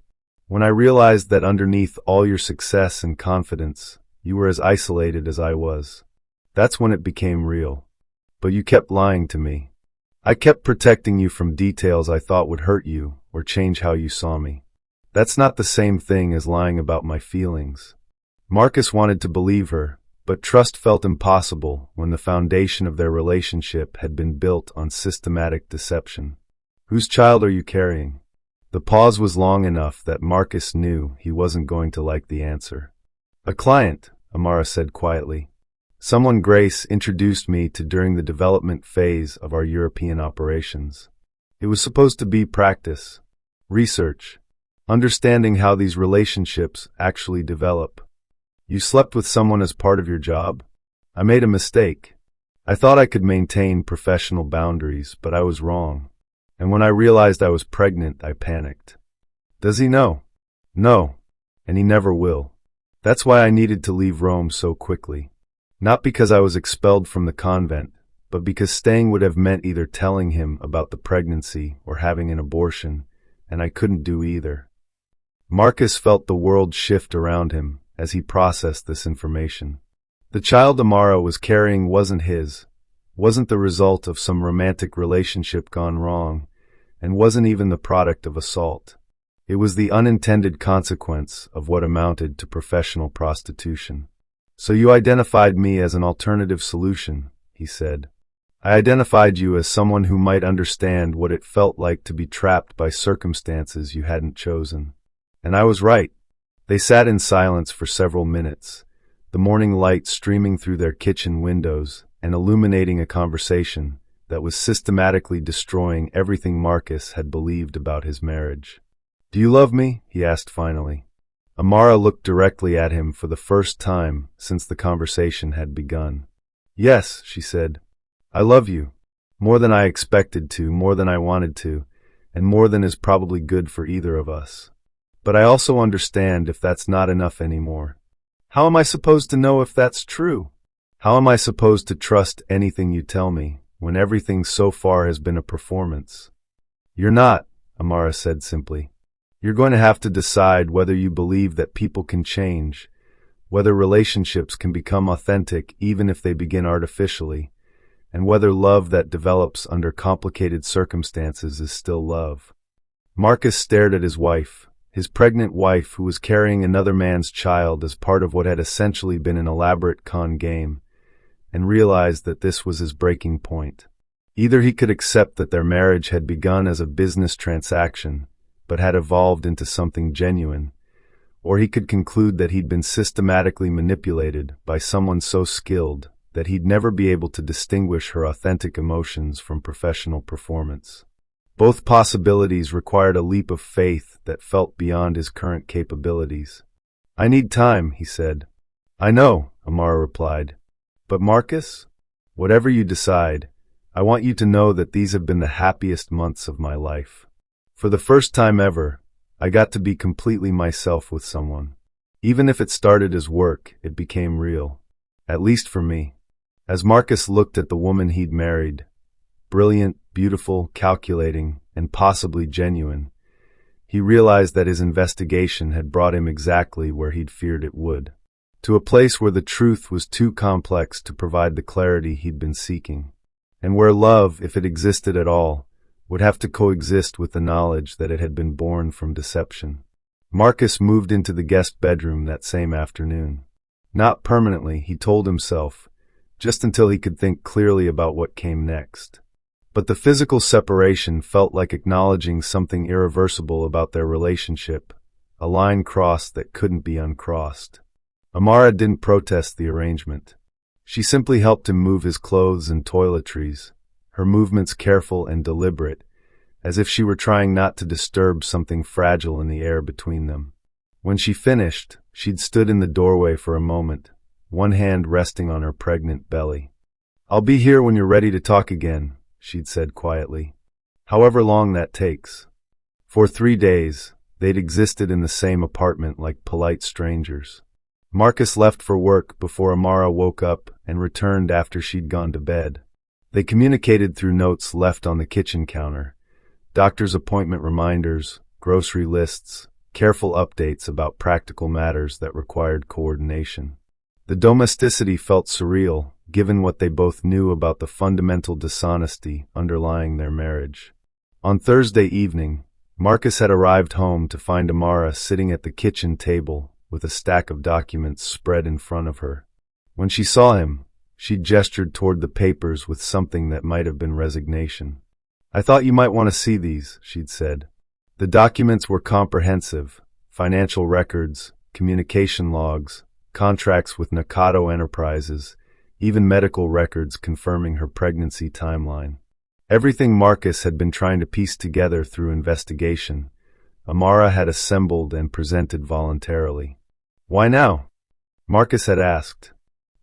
When I realized that underneath all your success and confidence, you were as isolated as I was. That's when it became real. But you kept lying to me. I kept protecting you from details I thought would hurt you or change how you saw me. That's not the same thing as lying about my feelings. Marcus wanted to believe her, but trust felt impossible when the foundation of their relationship had been built on systematic deception. Whose child are you carrying? The pause was long enough that Marcus knew he wasn't going to like the answer. A client, Amara said quietly. Someone Grace introduced me to during the development phase of our European operations. It was supposed to be practice, research, understanding how these relationships actually develop. You slept with someone as part of your job? I made a mistake. I thought I could maintain professional boundaries, but I was wrong. And when I realized I was pregnant, I panicked. Does he know? No, and he never will. That's why I needed to leave Rome so quickly. Not because I was expelled from the convent, but because staying would have meant either telling him about the pregnancy or having an abortion, and I couldn't do either. Marcus felt the world shift around him as he processed this information. The child Amara was carrying wasn't his, wasn't the result of some romantic relationship gone wrong, and wasn't even the product of assault. It was the unintended consequence of what amounted to professional prostitution. So you identified me as an alternative solution, he said. I identified you as someone who might understand what it felt like to be trapped by circumstances you hadn't chosen. And I was right. They sat in silence for several minutes, the morning light streaming through their kitchen windows and illuminating a conversation that was systematically destroying everything Marcus had believed about his marriage. Do you love me? He asked finally. Amara looked directly at him for the first time since the conversation had begun. Yes, she said. I love you. More than I expected to, more than I wanted to, and more than is probably good for either of us. But I also understand if that's not enough anymore. How am I supposed to know if that's true? How am I supposed to trust anything you tell me when everything so far has been a performance? You're not, Amara said simply. You're going to have to decide whether you believe that people can change, whether relationships can become authentic even if they begin artificially, and whether love that develops under complicated circumstances is still love. Marcus stared at his wife, his pregnant wife who was carrying another man's child as part of what had essentially been an elaborate con game, and realized that this was his breaking point. Either he could accept that their marriage had begun as a business transaction, but had evolved into something genuine, or he could conclude that he'd been systematically manipulated by someone so skilled that he'd never be able to distinguish her authentic emotions from professional performance. Both possibilities required a leap of faith that felt beyond his current capabilities. I need time, he said. I know, Amara replied. But Marcus, whatever you decide, I want you to know that these have been the happiest months of my life. For the first time ever, I got to be completely myself with someone. Even if it started as work, it became real. At least for me. As Marcus looked at the woman he'd married, brilliant, beautiful, calculating, and possibly genuine, he realized that his investigation had brought him exactly where he'd feared it would. To a place where the truth was too complex to provide the clarity he'd been seeking. And where love, if it existed at all, would have to coexist with the knowledge that it had been born from deception. Marcus moved into the guest bedroom that same afternoon. Not permanently, he told himself, just until he could think clearly about what came next. But the physical separation felt like acknowledging something irreversible about their relationship, a line crossed that couldn't be uncrossed. Amara didn't protest the arrangement. She simply helped him move his clothes and toiletries, her movements careful and deliberate, as if she were trying not to disturb something fragile in the air between them. When she finished, she'd stood in the doorway for a moment, one hand resting on her pregnant belly. "I'll be here when you're ready to talk again," she'd said quietly. "However long that takes." For 3 days, they'd existed in the same apartment like polite strangers. Marcus left for work before Amara woke up and returned after she'd gone to bed. They communicated through notes left on the kitchen counter, doctor's appointment reminders, grocery lists, careful updates about practical matters that required coordination. The domesticity felt surreal, given what they both knew about the fundamental dishonesty underlying their marriage. On Thursday evening, Marcus had arrived home to find Amara sitting at the kitchen table with a stack of documents spread in front of her. When she saw him, she gestured toward the papers with something that might have been resignation. "I thought you might want to see these," she'd said. The documents were comprehensive: financial records, communication logs, contracts with Nakado Enterprises, even medical records confirming her pregnancy timeline. Everything Marcus had been trying to piece together through investigation, Amara had assembled and presented voluntarily. "Why now?" Marcus had asked.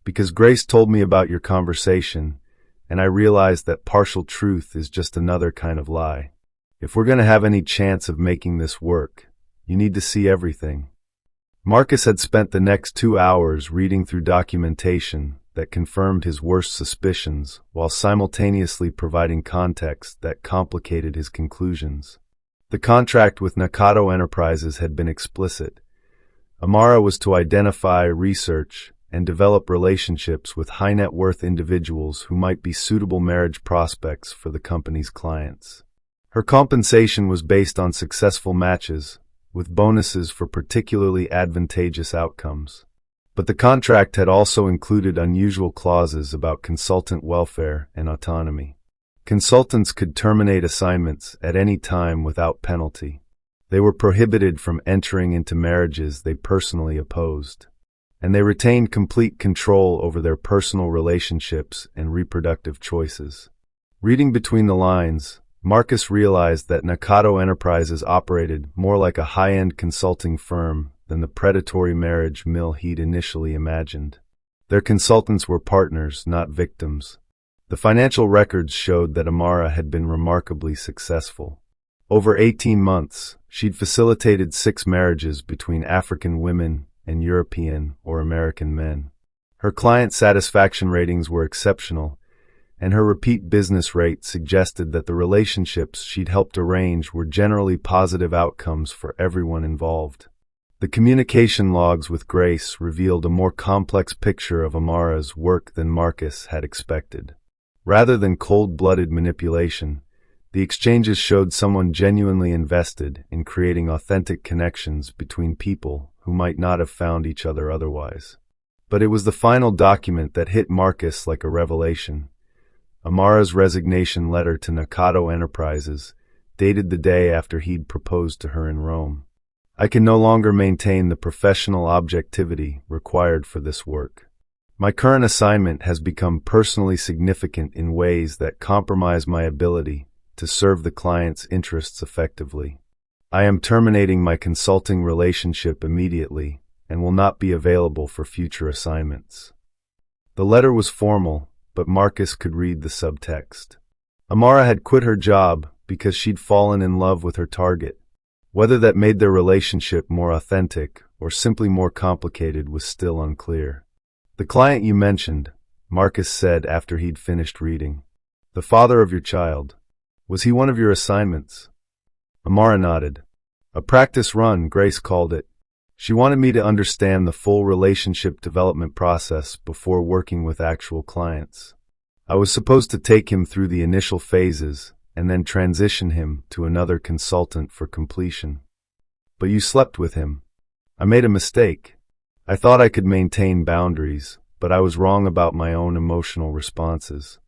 "Because Grace told me about your conversation, and I realized that partial truth is just another kind of lie. If we're going to have any chance of making this work, you need to see everything." Marcus had spent the next 2 hours reading through documentation that confirmed his worst suspicions while simultaneously providing context that complicated his conclusions. The contract with Nakado Enterprises had been explicit. Amara was to identify, research, and develop relationships with high-net-worth individuals who might be suitable marriage prospects for the company's clients. Her compensation was based on successful matches, with bonuses for particularly advantageous outcomes. But the contract had also included unusual clauses about consultant welfare and autonomy. Consultants could terminate assignments at any time without penalty. They were prohibited from entering into marriages they personally opposed, and they retained complete control over their personal relationships and reproductive choices. Reading between the lines, Marcus realized that Nakado Enterprises operated more like a high-end consulting firm than the predatory marriage mill he'd initially imagined. Their consultants were partners, not victims. The financial records showed that Amara had been remarkably successful. Over 18 months, she'd facilitated 6 marriages between African women and European or American men. Her client satisfaction ratings were exceptional, and her repeat business rate suggested that the relationships she'd helped arrange were generally positive outcomes for everyone involved. The communication logs with Grace revealed a more complex picture of Amara's work than Marcus had expected. Rather than cold-blooded manipulation, the exchanges showed someone genuinely invested in creating authentic connections between people who might not have found each other otherwise. But it was the final document that hit Marcus like a revelation. Amara's resignation letter to Nakado Enterprises, dated the day after he'd proposed to her in Rome. "I can no longer maintain the professional objectivity required for this work. My current assignment has become personally significant in ways that compromise my ability to serve the client's interests effectively. I am terminating my consulting relationship immediately and will not be available for future assignments." The letter was formal, but Marcus could read the subtext. Amara had quit her job because she'd fallen in love with her target. Whether that made their relationship more authentic or simply more complicated was still unclear. "The client you mentioned," Marcus said after he'd finished reading. "The father of your child. Was he one of your assignments?" Amara nodded. "A practice run," Grace called it. She wanted me to understand the full relationship development process before working with actual clients. I was supposed to take him through the initial phases and then transition him to another consultant for completion. "But you slept with him." "I made a mistake. I thought I could maintain boundaries, but I was wrong about my own emotional responses.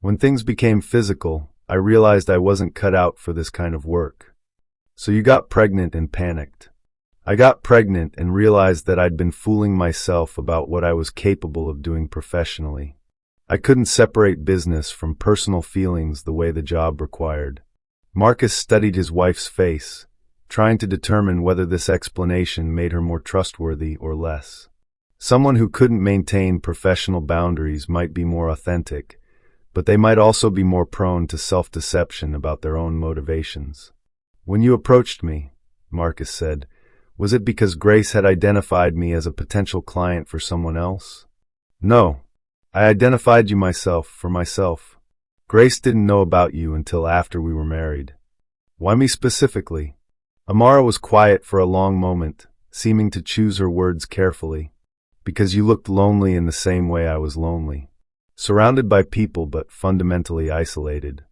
When things became physical, I realized I wasn't cut out for this kind of work." "So you got pregnant and panicked." I got pregnant and realized that I'd been fooling myself about what I was capable of doing professionally. I couldn't separate business from personal feelings the way the job required. Marcus studied his wife's face, trying to determine whether this explanation made her more trustworthy or less. Someone who couldn't maintain professional boundaries might be more authentic, but they might also be more prone to self-deception about their own motivations. When you approached me, Marcus said, was it because Grace had identified me as a potential client for someone else? No. I identified you for myself. Grace didn't know about you until after we were married. Why me specifically? Amara was quiet for a long moment, seeming to choose her words carefully. Because you looked lonely in the same way I was lonely. Surrounded by people but fundamentally isolated.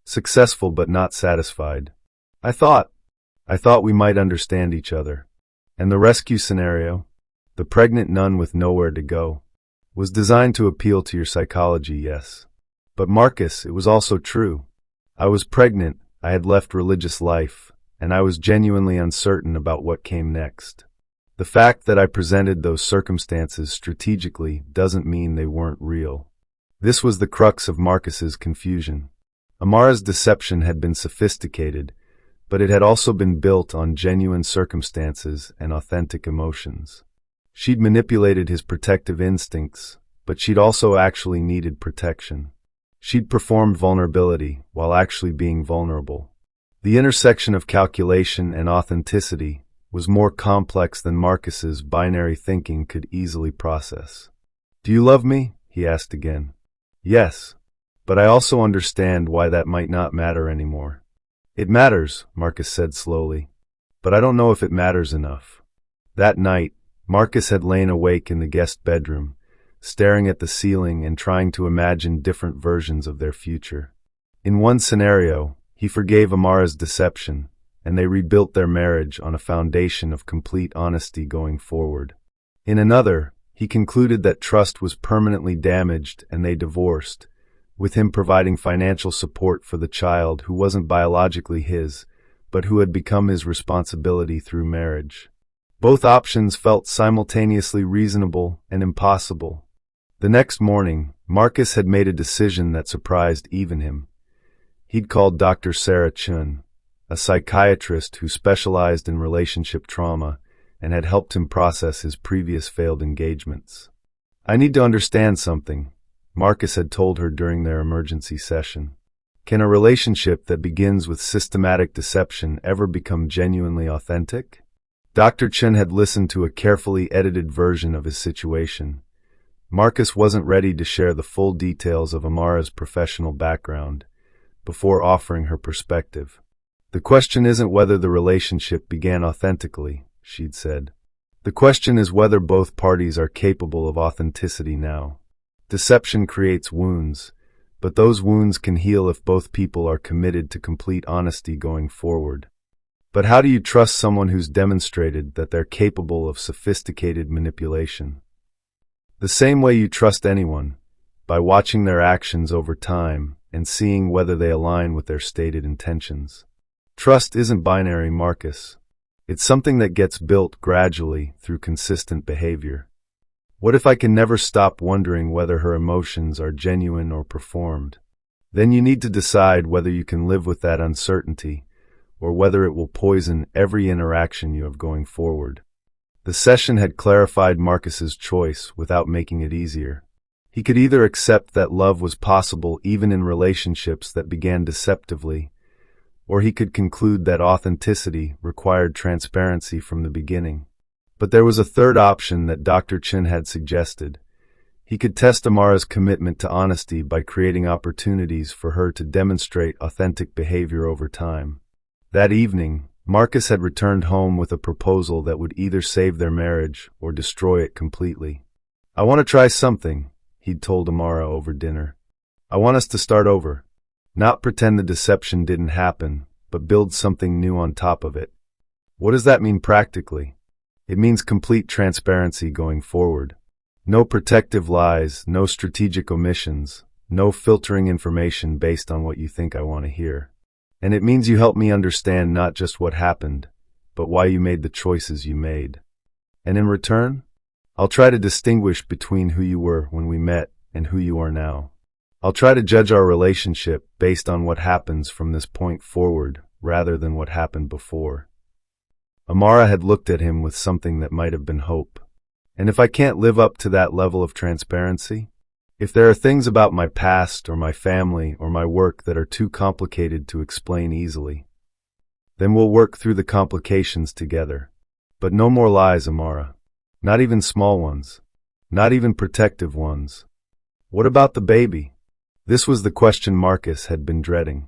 Successful but not satisfied. I thought we might understand each other. And the rescue scenario, the pregnant nun with nowhere to go, was designed to appeal to your psychology, yes. But Marcus, it was also true. I was pregnant, I had left religious life, and I was genuinely uncertain about what came next. The fact that I presented those circumstances strategically doesn't mean they weren't real. This was the crux of Marcus's confusion. Amara's deception had been sophisticated, but it had also been built on genuine circumstances and authentic emotions. She'd manipulated his protective instincts, but she'd also actually needed protection. She'd performed vulnerability while actually being vulnerable. The intersection of calculation and authenticity was more complex than Marcus's binary thinking could easily process. Do you love me? He asked again. Yes, but I also understand why that might not matter anymore. It matters, Marcus said slowly, but I don't know if it matters enough. That night, Marcus had lain awake in the guest bedroom, staring at the ceiling and trying to imagine different versions of their future. In one scenario, he forgave Amara's deception, and they rebuilt their marriage on a foundation of complete honesty going forward. In another, he concluded that trust was permanently damaged and they divorced, with him providing financial support for the child who wasn't biologically his, but who had become his responsibility through marriage. Both options felt simultaneously reasonable and impossible. The next morning, Marcus had made a decision that surprised even him. He'd called Dr. Sarah Chun, a psychiatrist who specialized in relationship trauma and had helped him process his previous failed engagements. I need to understand something, Marcus had told her during their emergency session. Can a relationship that begins with systematic deception ever become genuinely authentic? Dr. Chen had listened to a carefully edited version of his situation. Marcus wasn't ready to share the full details of Amara's professional background before offering her perspective. The question isn't whether the relationship began authentically, she'd said. The question is whether both parties are capable of authenticity now. Deception creates wounds, but those wounds can heal if both people are committed to complete honesty going forward. But how do you trust someone who's demonstrated that they're capable of sophisticated manipulation? The same way you trust anyone, by watching their actions over time and seeing whether they align with their stated intentions. Trust isn't binary, Marcus. It's something that gets built gradually through consistent behavior. What if I can never stop wondering whether her emotions are genuine or performed? Then you need to decide whether you can live with that uncertainty, or whether it will poison every interaction you have going forward. The session had clarified Marcus's choice without making it easier. He could either accept that love was possible even in relationships that began deceptively, or he could conclude that authenticity required transparency from the beginning. But there was a third option that Dr. Chen had suggested. He could test Amara's commitment to honesty by creating opportunities for her to demonstrate authentic behavior over time. That evening, Marcus had returned home with a proposal that would either save their marriage or destroy it completely. I want to try something, he'd told Amara over dinner. I want us to start over. Not pretend the deception didn't happen, but build something new on top of it. What does that mean practically? It means complete transparency going forward. No protective lies, no strategic omissions, no filtering information based on what you think I want to hear. And it means you help me understand not just what happened, but why you made the choices you made. And in return, I'll try to distinguish between who you were when we met and who you are now. I'll try to judge our relationship based on what happens from this point forward rather than what happened before. Amara had looked at him with something that might have been hope. And if I can't live up to that level of transparency, if there are things about my past or my family or my work that are too complicated to explain easily, then we'll work through the complications together. But no more lies, Amara. Not even small ones. Not even protective ones. What about the baby? This was the question Marcus had been dreading.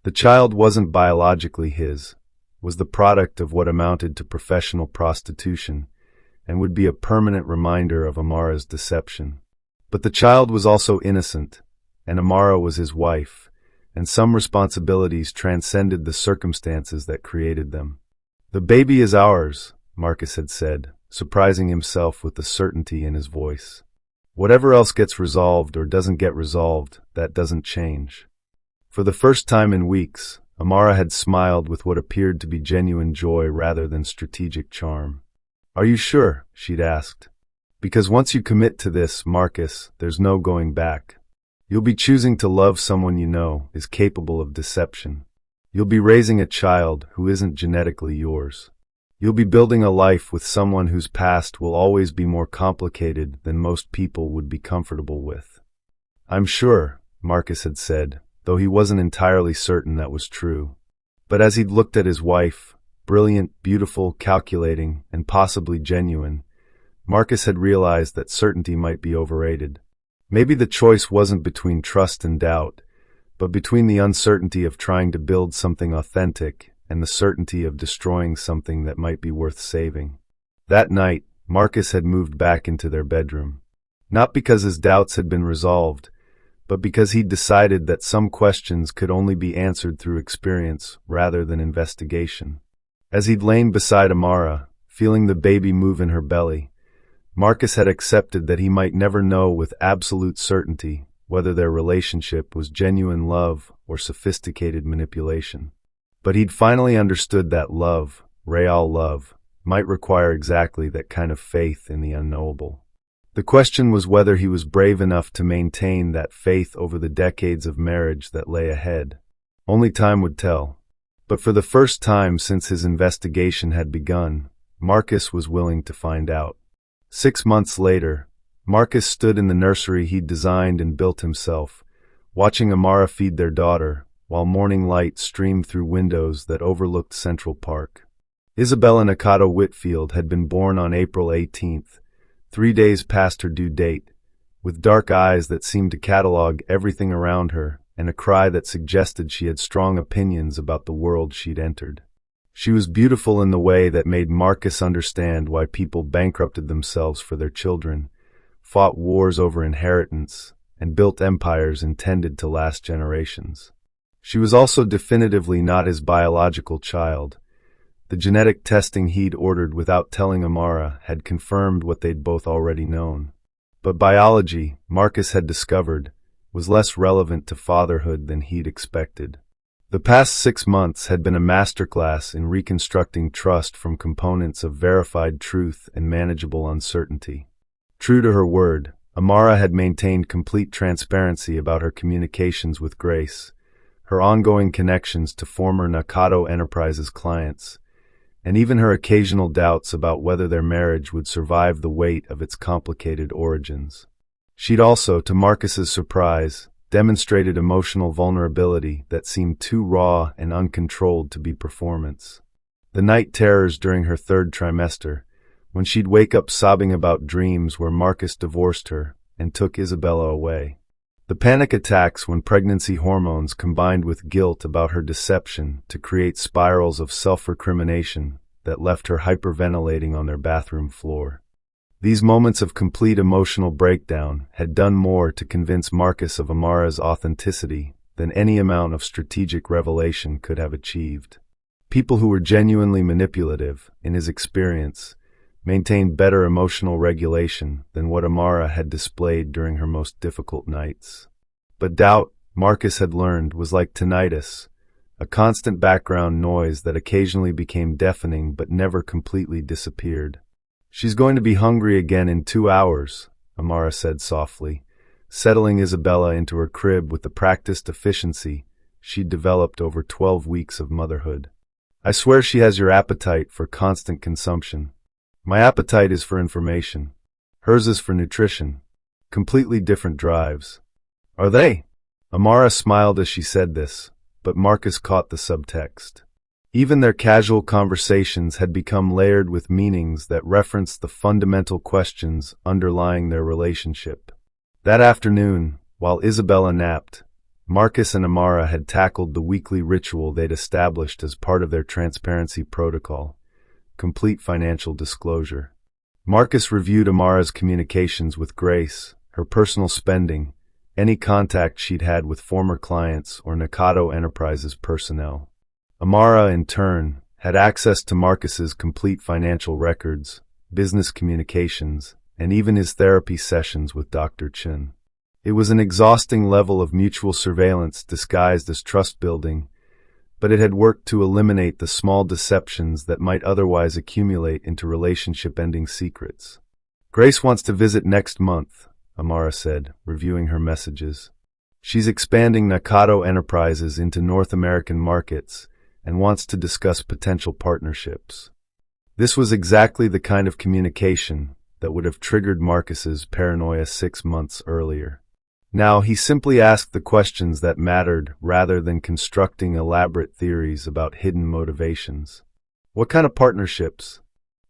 The child wasn't biologically his, was the product of what amounted to professional prostitution, and would be a permanent reminder of Amara's deception. But the child was also innocent, and Amara was his wife, and some responsibilities transcended the circumstances that created them. The baby is ours, Marcus had said, surprising himself with the certainty in his voice. Whatever else gets resolved or doesn't get resolved, that doesn't change. For the first time in weeks, Amara had smiled with what appeared to be genuine joy rather than strategic charm. Are you sure? She'd asked. Because once you commit to this, Marcus, there's no going back. You'll be choosing to love someone you know is capable of deception. You'll be raising a child who isn't genetically yours. You'll be building a life with someone whose past will always be more complicated than most people would be comfortable with. I'm sure, Marcus had said, though he wasn't entirely certain that was true. But as he'd looked at his wife, brilliant, beautiful, calculating, and possibly genuine, Marcus had realized that certainty might be overrated. Maybe the choice wasn't between trust and doubt, but between the uncertainty of trying to build something authentic and the certainty of destroying something that might be worth saving. That night, Marcus had moved back into their bedroom. Not because his doubts had been resolved, but because he'd decided that some questions could only be answered through experience rather than investigation. As he'd lain beside Amara, feeling the baby move in her belly, Marcus had accepted that he might never know with absolute certainty whether their relationship was genuine love or sophisticated manipulation. But he'd finally understood that love, real love, might require exactly that kind of faith in the unknowable. The question was whether he was brave enough to maintain that faith over the decades of marriage that lay ahead. Only time would tell. But for the first time since his investigation had begun, Marcus was willing to find out. 6 months later, Marcus stood in the nursery he'd designed and built himself, watching Amara feed their daughter, while morning light streamed through windows that overlooked Central Park. Isabella Nakata Whitfield had been born on April 18th, 3 days past her due date, with dark eyes that seemed to catalog everything around her and a cry that suggested she had strong opinions about the world she'd entered. She was beautiful in the way that made Marcus understand why people bankrupted themselves for their children, fought wars over inheritance, and built empires intended to last generations. She was also definitively not his biological child. The genetic testing he'd ordered without telling Amara had confirmed what they'd both already known. But biology, Marcus had discovered, was less relevant to fatherhood than he'd expected. The past 6 months had been a masterclass in reconstructing trust from components of verified truth and manageable uncertainty. True to her word, Amara had maintained complete transparency about her communications with Grace, her ongoing connections to former Nakata Enterprises clients, and even her occasional doubts about whether their marriage would survive the weight of its complicated origins. She'd also, to Marcus's surprise, demonstrated emotional vulnerability that seemed too raw and uncontrolled to be performance. The night terrors during her 3rd trimester, when she'd wake up sobbing about dreams where Marcus divorced her and took Isabella away. The panic attacks when pregnancy hormones combined with guilt about her deception to create spirals of self-recrimination that left her hyperventilating on their bathroom floor. These moments of complete emotional breakdown had done more to convince Marcus of Amara's authenticity than any amount of strategic revelation could have achieved. People who were genuinely manipulative, in his experience, maintained better emotional regulation than what Amara had displayed during her most difficult nights. But doubt, Marcus had learned, was like tinnitus, a constant background noise that occasionally became deafening but never completely disappeared. "She's going to be hungry again in 2 hours," Amara said softly, settling Isabella into her crib with the practiced efficiency she'd developed over 12 weeks of motherhood. "I swear she has your appetite for constant consumption. My appetite is for information. Hers is for nutrition. Completely different drives." "Are they?" Amara smiled as she said this, but Marcus caught the subtext. Even their casual conversations had become layered with meanings that referenced the fundamental questions underlying their relationship. That afternoon, while Isabella napped, Marcus and Amara had tackled the weekly ritual they'd established as part of their transparency protocol: complete financial disclosure. Marcus reviewed Amara's communications with Grace, her personal spending, any contact she'd had with former clients or Nakado Enterprises personnel. Amara, in turn, had access to Marcus's complete financial records, business communications, and even his therapy sessions with Dr. Chen. It was an exhausting level of mutual surveillance disguised as trust building, but it had worked to eliminate the small deceptions that might otherwise accumulate into relationship-ending secrets. "Grace wants to visit next month," Amara said, reviewing her messages. "She's expanding Nakado Enterprises into North American markets and wants to discuss potential partnerships." This was exactly the kind of communication that would have triggered Marcus's paranoia 6 months earlier. Now he simply asked the questions that mattered rather than constructing elaborate theories about hidden motivations. "What kind of partnerships?"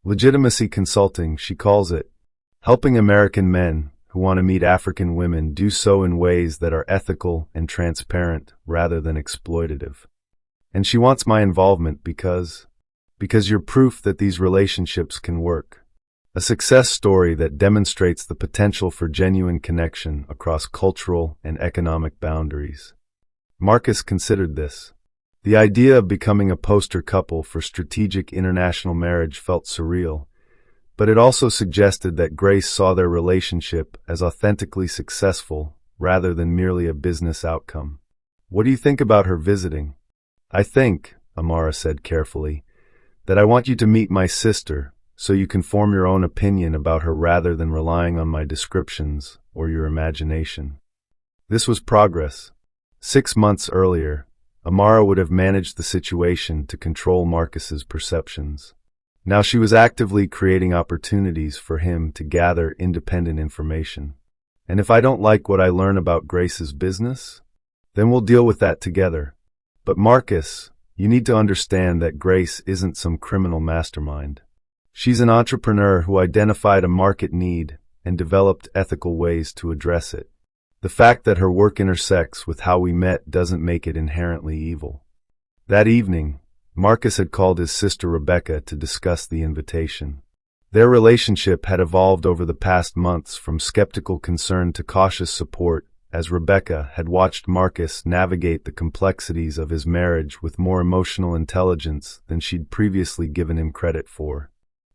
"Legitimacy consulting, she calls it. Helping American men who want to meet African women do so in ways that are ethical and transparent rather than exploitative. And she wants my involvement because you're proof that these relationships can work. A success story that demonstrates the potential for genuine connection across cultural and economic boundaries." Marcus considered this. The idea of becoming a poster couple for strategic international marriage felt surreal, but it also suggested that Grace saw their relationship as authentically successful rather than merely a business outcome. "What do you think about her visiting?" "I think," Amara said carefully, "that I want you to meet my sister so you can form your own opinion about her rather than relying on my descriptions or your imagination." This was progress. 6 months earlier, Amara would have managed the situation to control Marcus's perceptions. Now she was actively creating opportunities for him to gather independent information. "And if I don't like what I learn about Grace's business, then we'll deal with that together. But Marcus, you need to understand that Grace isn't some criminal mastermind. She's an entrepreneur who identified a market need and developed ethical ways to address it. The fact that her work intersects with how we met doesn't make it inherently evil." That evening, Marcus had called his sister Rebecca to discuss the invitation. Their relationship had evolved over the past months from skeptical concern to cautious support, as Rebecca had watched Marcus navigate the complexities of his marriage with more emotional intelligence than she'd previously given him credit for.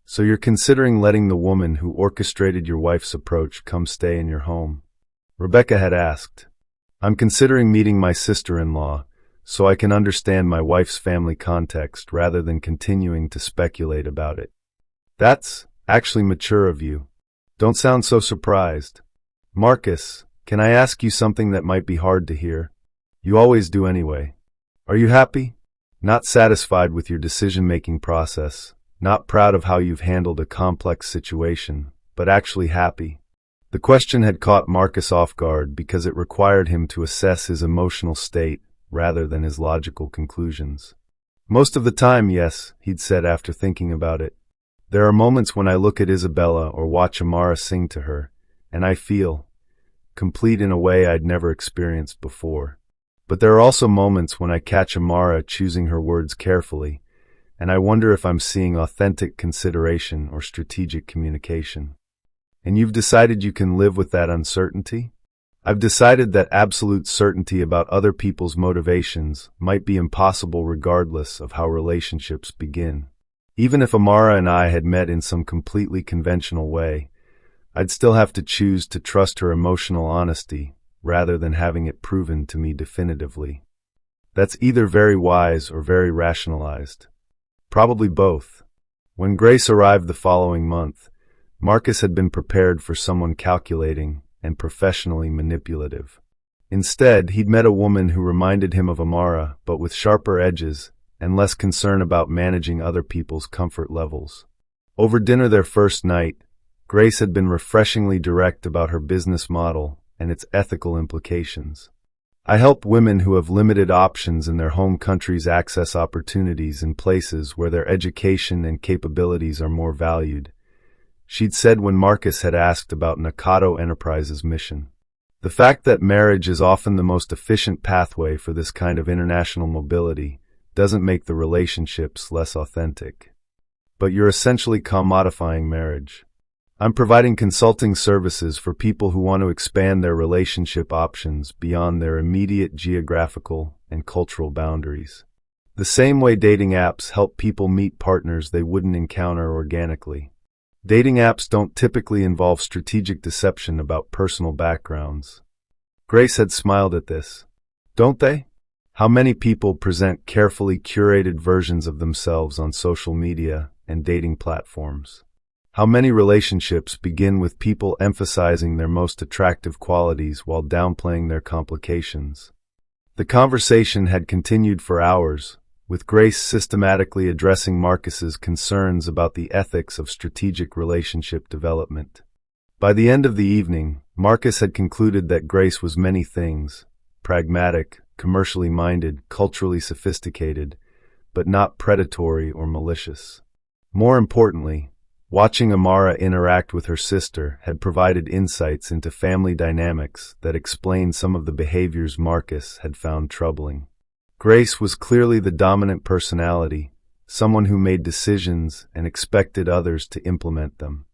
"So you're considering letting the woman who orchestrated your wife's approach come stay in your home?" Rebecca had asked. "I'm considering meeting my sister-in-law, so I can understand my wife's family context rather than continuing to speculate about it." "That's actually mature of you. Don't sound so surprised." "Marcus, can I ask you something that might be hard to hear? You always do anyway. Are you happy? Not satisfied with your decision-making process, not proud of how you've handled a complex situation, but actually happy?" The question had caught Marcus off guard because it required him to assess his emotional state rather than his logical conclusions. "Most of the time, yes," he'd said after thinking about it. "There are moments when I look at Isabella or watch Amara sing to her, and I feel complete in a way I'd never experienced before. But there are also moments when I catch Amara choosing her words carefully, and I wonder if I'm seeing authentic consideration or strategic communication." "And you've decided you can live with that uncertainty?" "I've decided that absolute certainty about other people's motivations might be impossible regardless of how relationships begin. Even if Amara and I had met in some completely conventional way, I'd still have to choose to trust her emotional honesty rather than having it proven to me definitively." That's either very wise or very rationalized. Probably both. When Grace arrived the following month, Marcus had been prepared for someone calculating and professionally manipulative. Instead, he'd met a woman who reminded him of Amara, but with sharper edges and less concern about managing other people's comfort levels. Over dinner their first night, Grace had been refreshingly direct about her business model and its ethical implications. I help women who have limited options in their home countries access opportunities in places where their education and capabilities are more valued, she'd said when Marcus had asked about Nakato Enterprises' mission. The fact that marriage is often the most efficient pathway for this kind of international mobility doesn't make the relationships less authentic. But you're essentially commodifying marriage. I'm providing consulting services for people who want to expand their relationship options beyond their immediate geographical and cultural boundaries. The same way dating apps help people meet partners they wouldn't encounter organically. Dating apps don't typically involve strategic deception about personal backgrounds. Grace had smiled at this. Don't they? How many people present carefully curated versions of themselves on social media and dating platforms? How many relationships begin with people emphasizing their most attractive qualities while downplaying their complications? The conversation had continued for hours, with Grace systematically addressing Marcus's concerns about the ethics of strategic relationship development. By the end of the evening, Marcus had concluded that Grace was many things: pragmatic, commercially minded, culturally sophisticated, but not predatory or malicious. More importantly, watching Amara interact with her sister had provided insights into family dynamics that explained some of the behaviors Marcus had found troubling. Grace was clearly the dominant personality, someone who made decisions and expected others to implement them.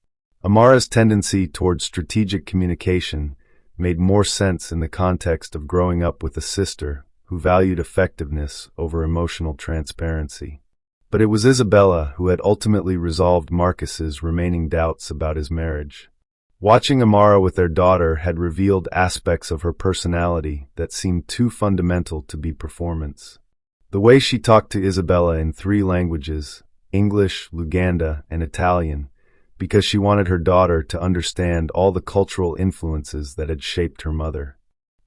Amara's tendency toward strategic communication made more sense in the context of growing up with a sister who valued effectiveness over emotional transparency. But it was Isabella who had ultimately resolved Marcus's remaining doubts about his marriage. Watching Amara with their daughter had revealed aspects of her personality that seemed too fundamental to be performance. The way she talked to Isabella in 3 languages, English, Luganda, and Italian, because she wanted her daughter to understand all the cultural influences that had shaped her mother.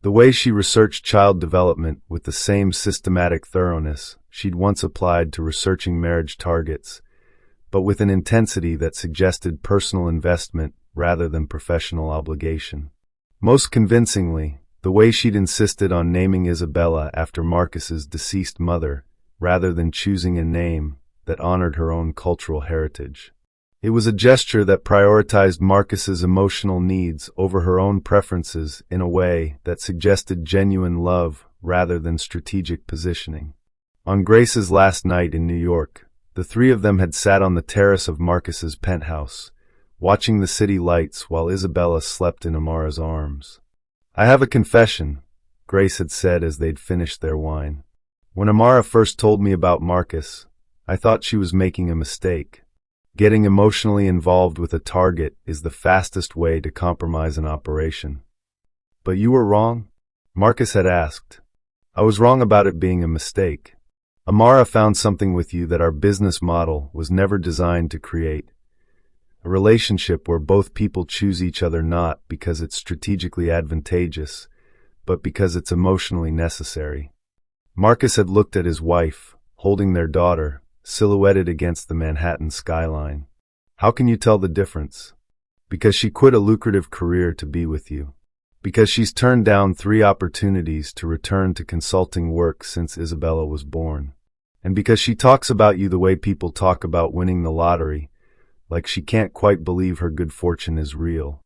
The way she researched child development with the same systematic thoroughness she'd once applied to researching marriage targets, but with an intensity that suggested personal investment rather than professional obligation. Most convincingly, the way she'd insisted on naming Isabella after Marcus's deceased mother, rather than choosing a name that honored her own cultural heritage. It was a gesture that prioritized Marcus's emotional needs over her own preferences in a way that suggested genuine love rather than strategic positioning. On Grace's last night in New York, the 3 of them had sat on the terrace of Marcus's penthouse, watching the city lights while Isabella slept in Amara's arms. "I have a confession," Grace had said as they'd finished their wine. "When Amara first told me about Marcus, I thought she was making a mistake. Getting emotionally involved with a target is the fastest way to compromise an operation." "But you were wrong?" Marcus had asked. "I was wrong about it being a mistake. Amara found something with you that our business model was never designed to create. A relationship where both people choose each other not because it's strategically advantageous, but because it's emotionally necessary." Marcus had looked at his wife, holding their daughter, silhouetted against the Manhattan skyline. "How can you tell the difference?" "Because she quit a lucrative career to be with you. Because she's turned down 3 opportunities to return to consulting work since Isabella was born. And because she talks about you the way people talk about winning the lottery, like she can't quite believe her good fortune is real."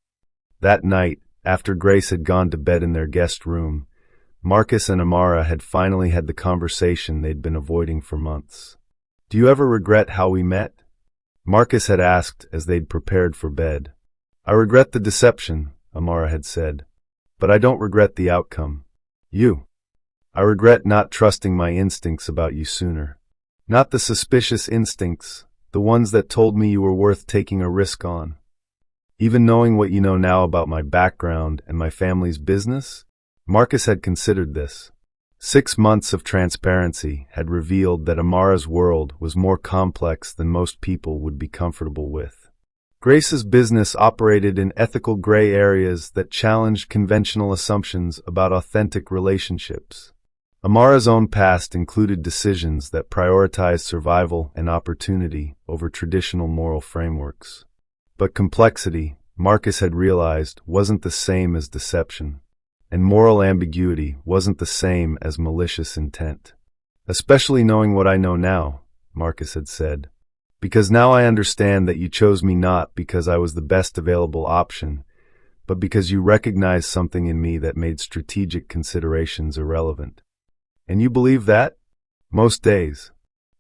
That night, after Grace had gone to bed in their guest room, Marcus and Amara had finally had the conversation they'd been avoiding for months. "Do you ever regret how we met?" Marcus had asked as they'd prepared for bed. "I regret the deception," Amara had said, "but I don't regret the outcome. You. I regret not trusting my instincts about you sooner. Not the suspicious instincts, the ones that told me you were worth taking a risk on. Even knowing what you know now about my background and my family's business?" Marcus had considered this. 6 months of transparency had revealed that Amara's world was more complex than most people would be comfortable with. Grace's business operated in ethical gray areas that challenged conventional assumptions about authentic relationships. Amara's own past included decisions that prioritized survival and opportunity over traditional moral frameworks. But complexity, Marcus had realized, wasn't the same as deception, and moral ambiguity wasn't the same as malicious intent. Especially knowing what I know now, Marcus had said. Because now I understand that you chose me not because I was the best available option, but because you recognized something in me that made strategic considerations irrelevant. And you believe that? Most days.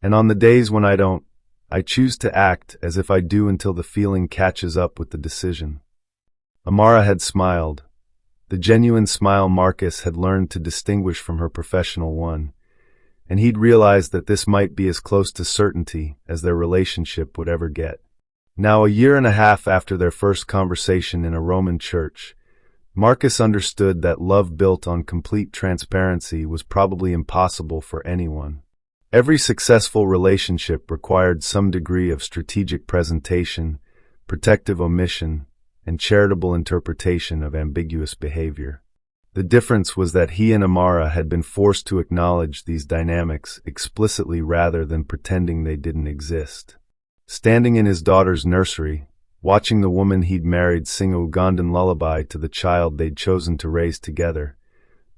And on the days when I don't, I choose to act as if I do until the feeling catches up with the decision. Amara had smiled, the genuine smile Marcus had learned to distinguish from her professional one, and he'd realized that this might be as close to certainty as their relationship would ever get. Now, a year and a half after their first conversation in a Roman church, Marcus understood that love built on complete transparency was probably impossible for anyone. Every successful relationship required some degree of strategic presentation, protective omission, and charitable interpretation of ambiguous behavior. The difference was that he and Amara had been forced to acknowledge these dynamics explicitly rather than pretending they didn't exist. Standing in his daughter's nursery, watching the woman he'd married sing a Ugandan lullaby to the child they'd chosen to raise together,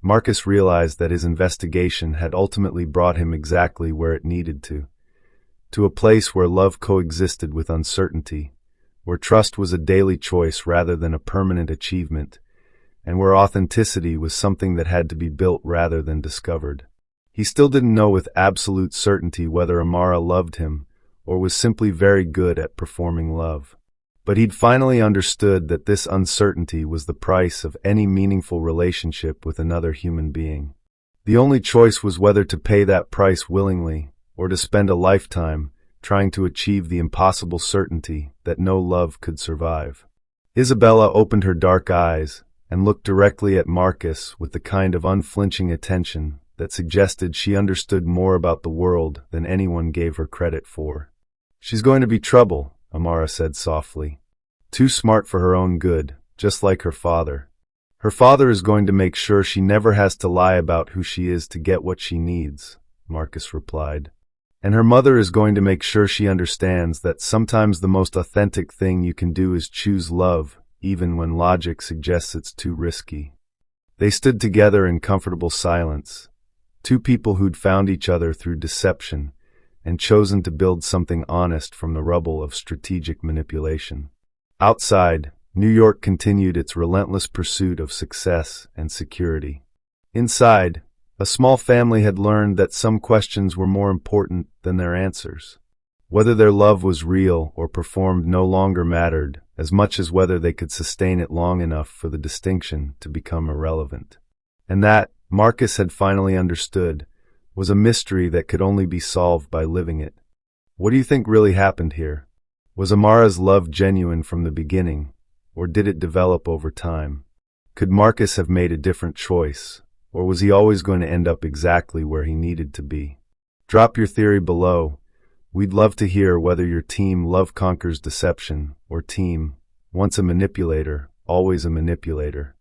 Marcus realized that his investigation had ultimately brought him exactly where it needed to a place where love coexisted with uncertainty, where trust was a daily choice rather than a permanent achievement, and where authenticity was something that had to be built rather than discovered. He still didn't know with absolute certainty whether Amara loved him or was simply very good at performing love. But he'd finally understood that this uncertainty was the price of any meaningful relationship with another human being. The only choice was whether to pay that price willingly or to spend a lifetime trying to achieve the impossible certainty that no love could survive. Isabella opened her dark eyes and looked directly at Marcus with the kind of unflinching attention that suggested she understood more about the world than anyone gave her credit for. "She's going to be trouble," Amara said softly. "Too smart for her own good, just like her father. Her father is going to make sure she never has to lie about who she is to get what she needs," Marcus replied. "And her mother is going to make sure she understands that sometimes the most authentic thing you can do is choose love, even when logic suggests it's too risky." They stood together in comfortable silence, two people who'd found each other through deception and chosen to build something honest from the rubble of strategic manipulation. Outside, New York continued its relentless pursuit of success and security. Inside, a small family had learned that some questions were more important than their answers. Whether their love was real or performed no longer mattered, as much as whether they could sustain it long enough for the distinction to become irrelevant. And that, Marcus had finally understood, was a mystery that could only be solved by living it. What do you think really happened here? Was Amara's love genuine from the beginning, or did it develop over time? Could Marcus have made a different choice, or was he always going to end up exactly where he needed to be? Drop your theory below. We'd love to hear whether your team love conquers deception, or team, once a manipulator, always a manipulator.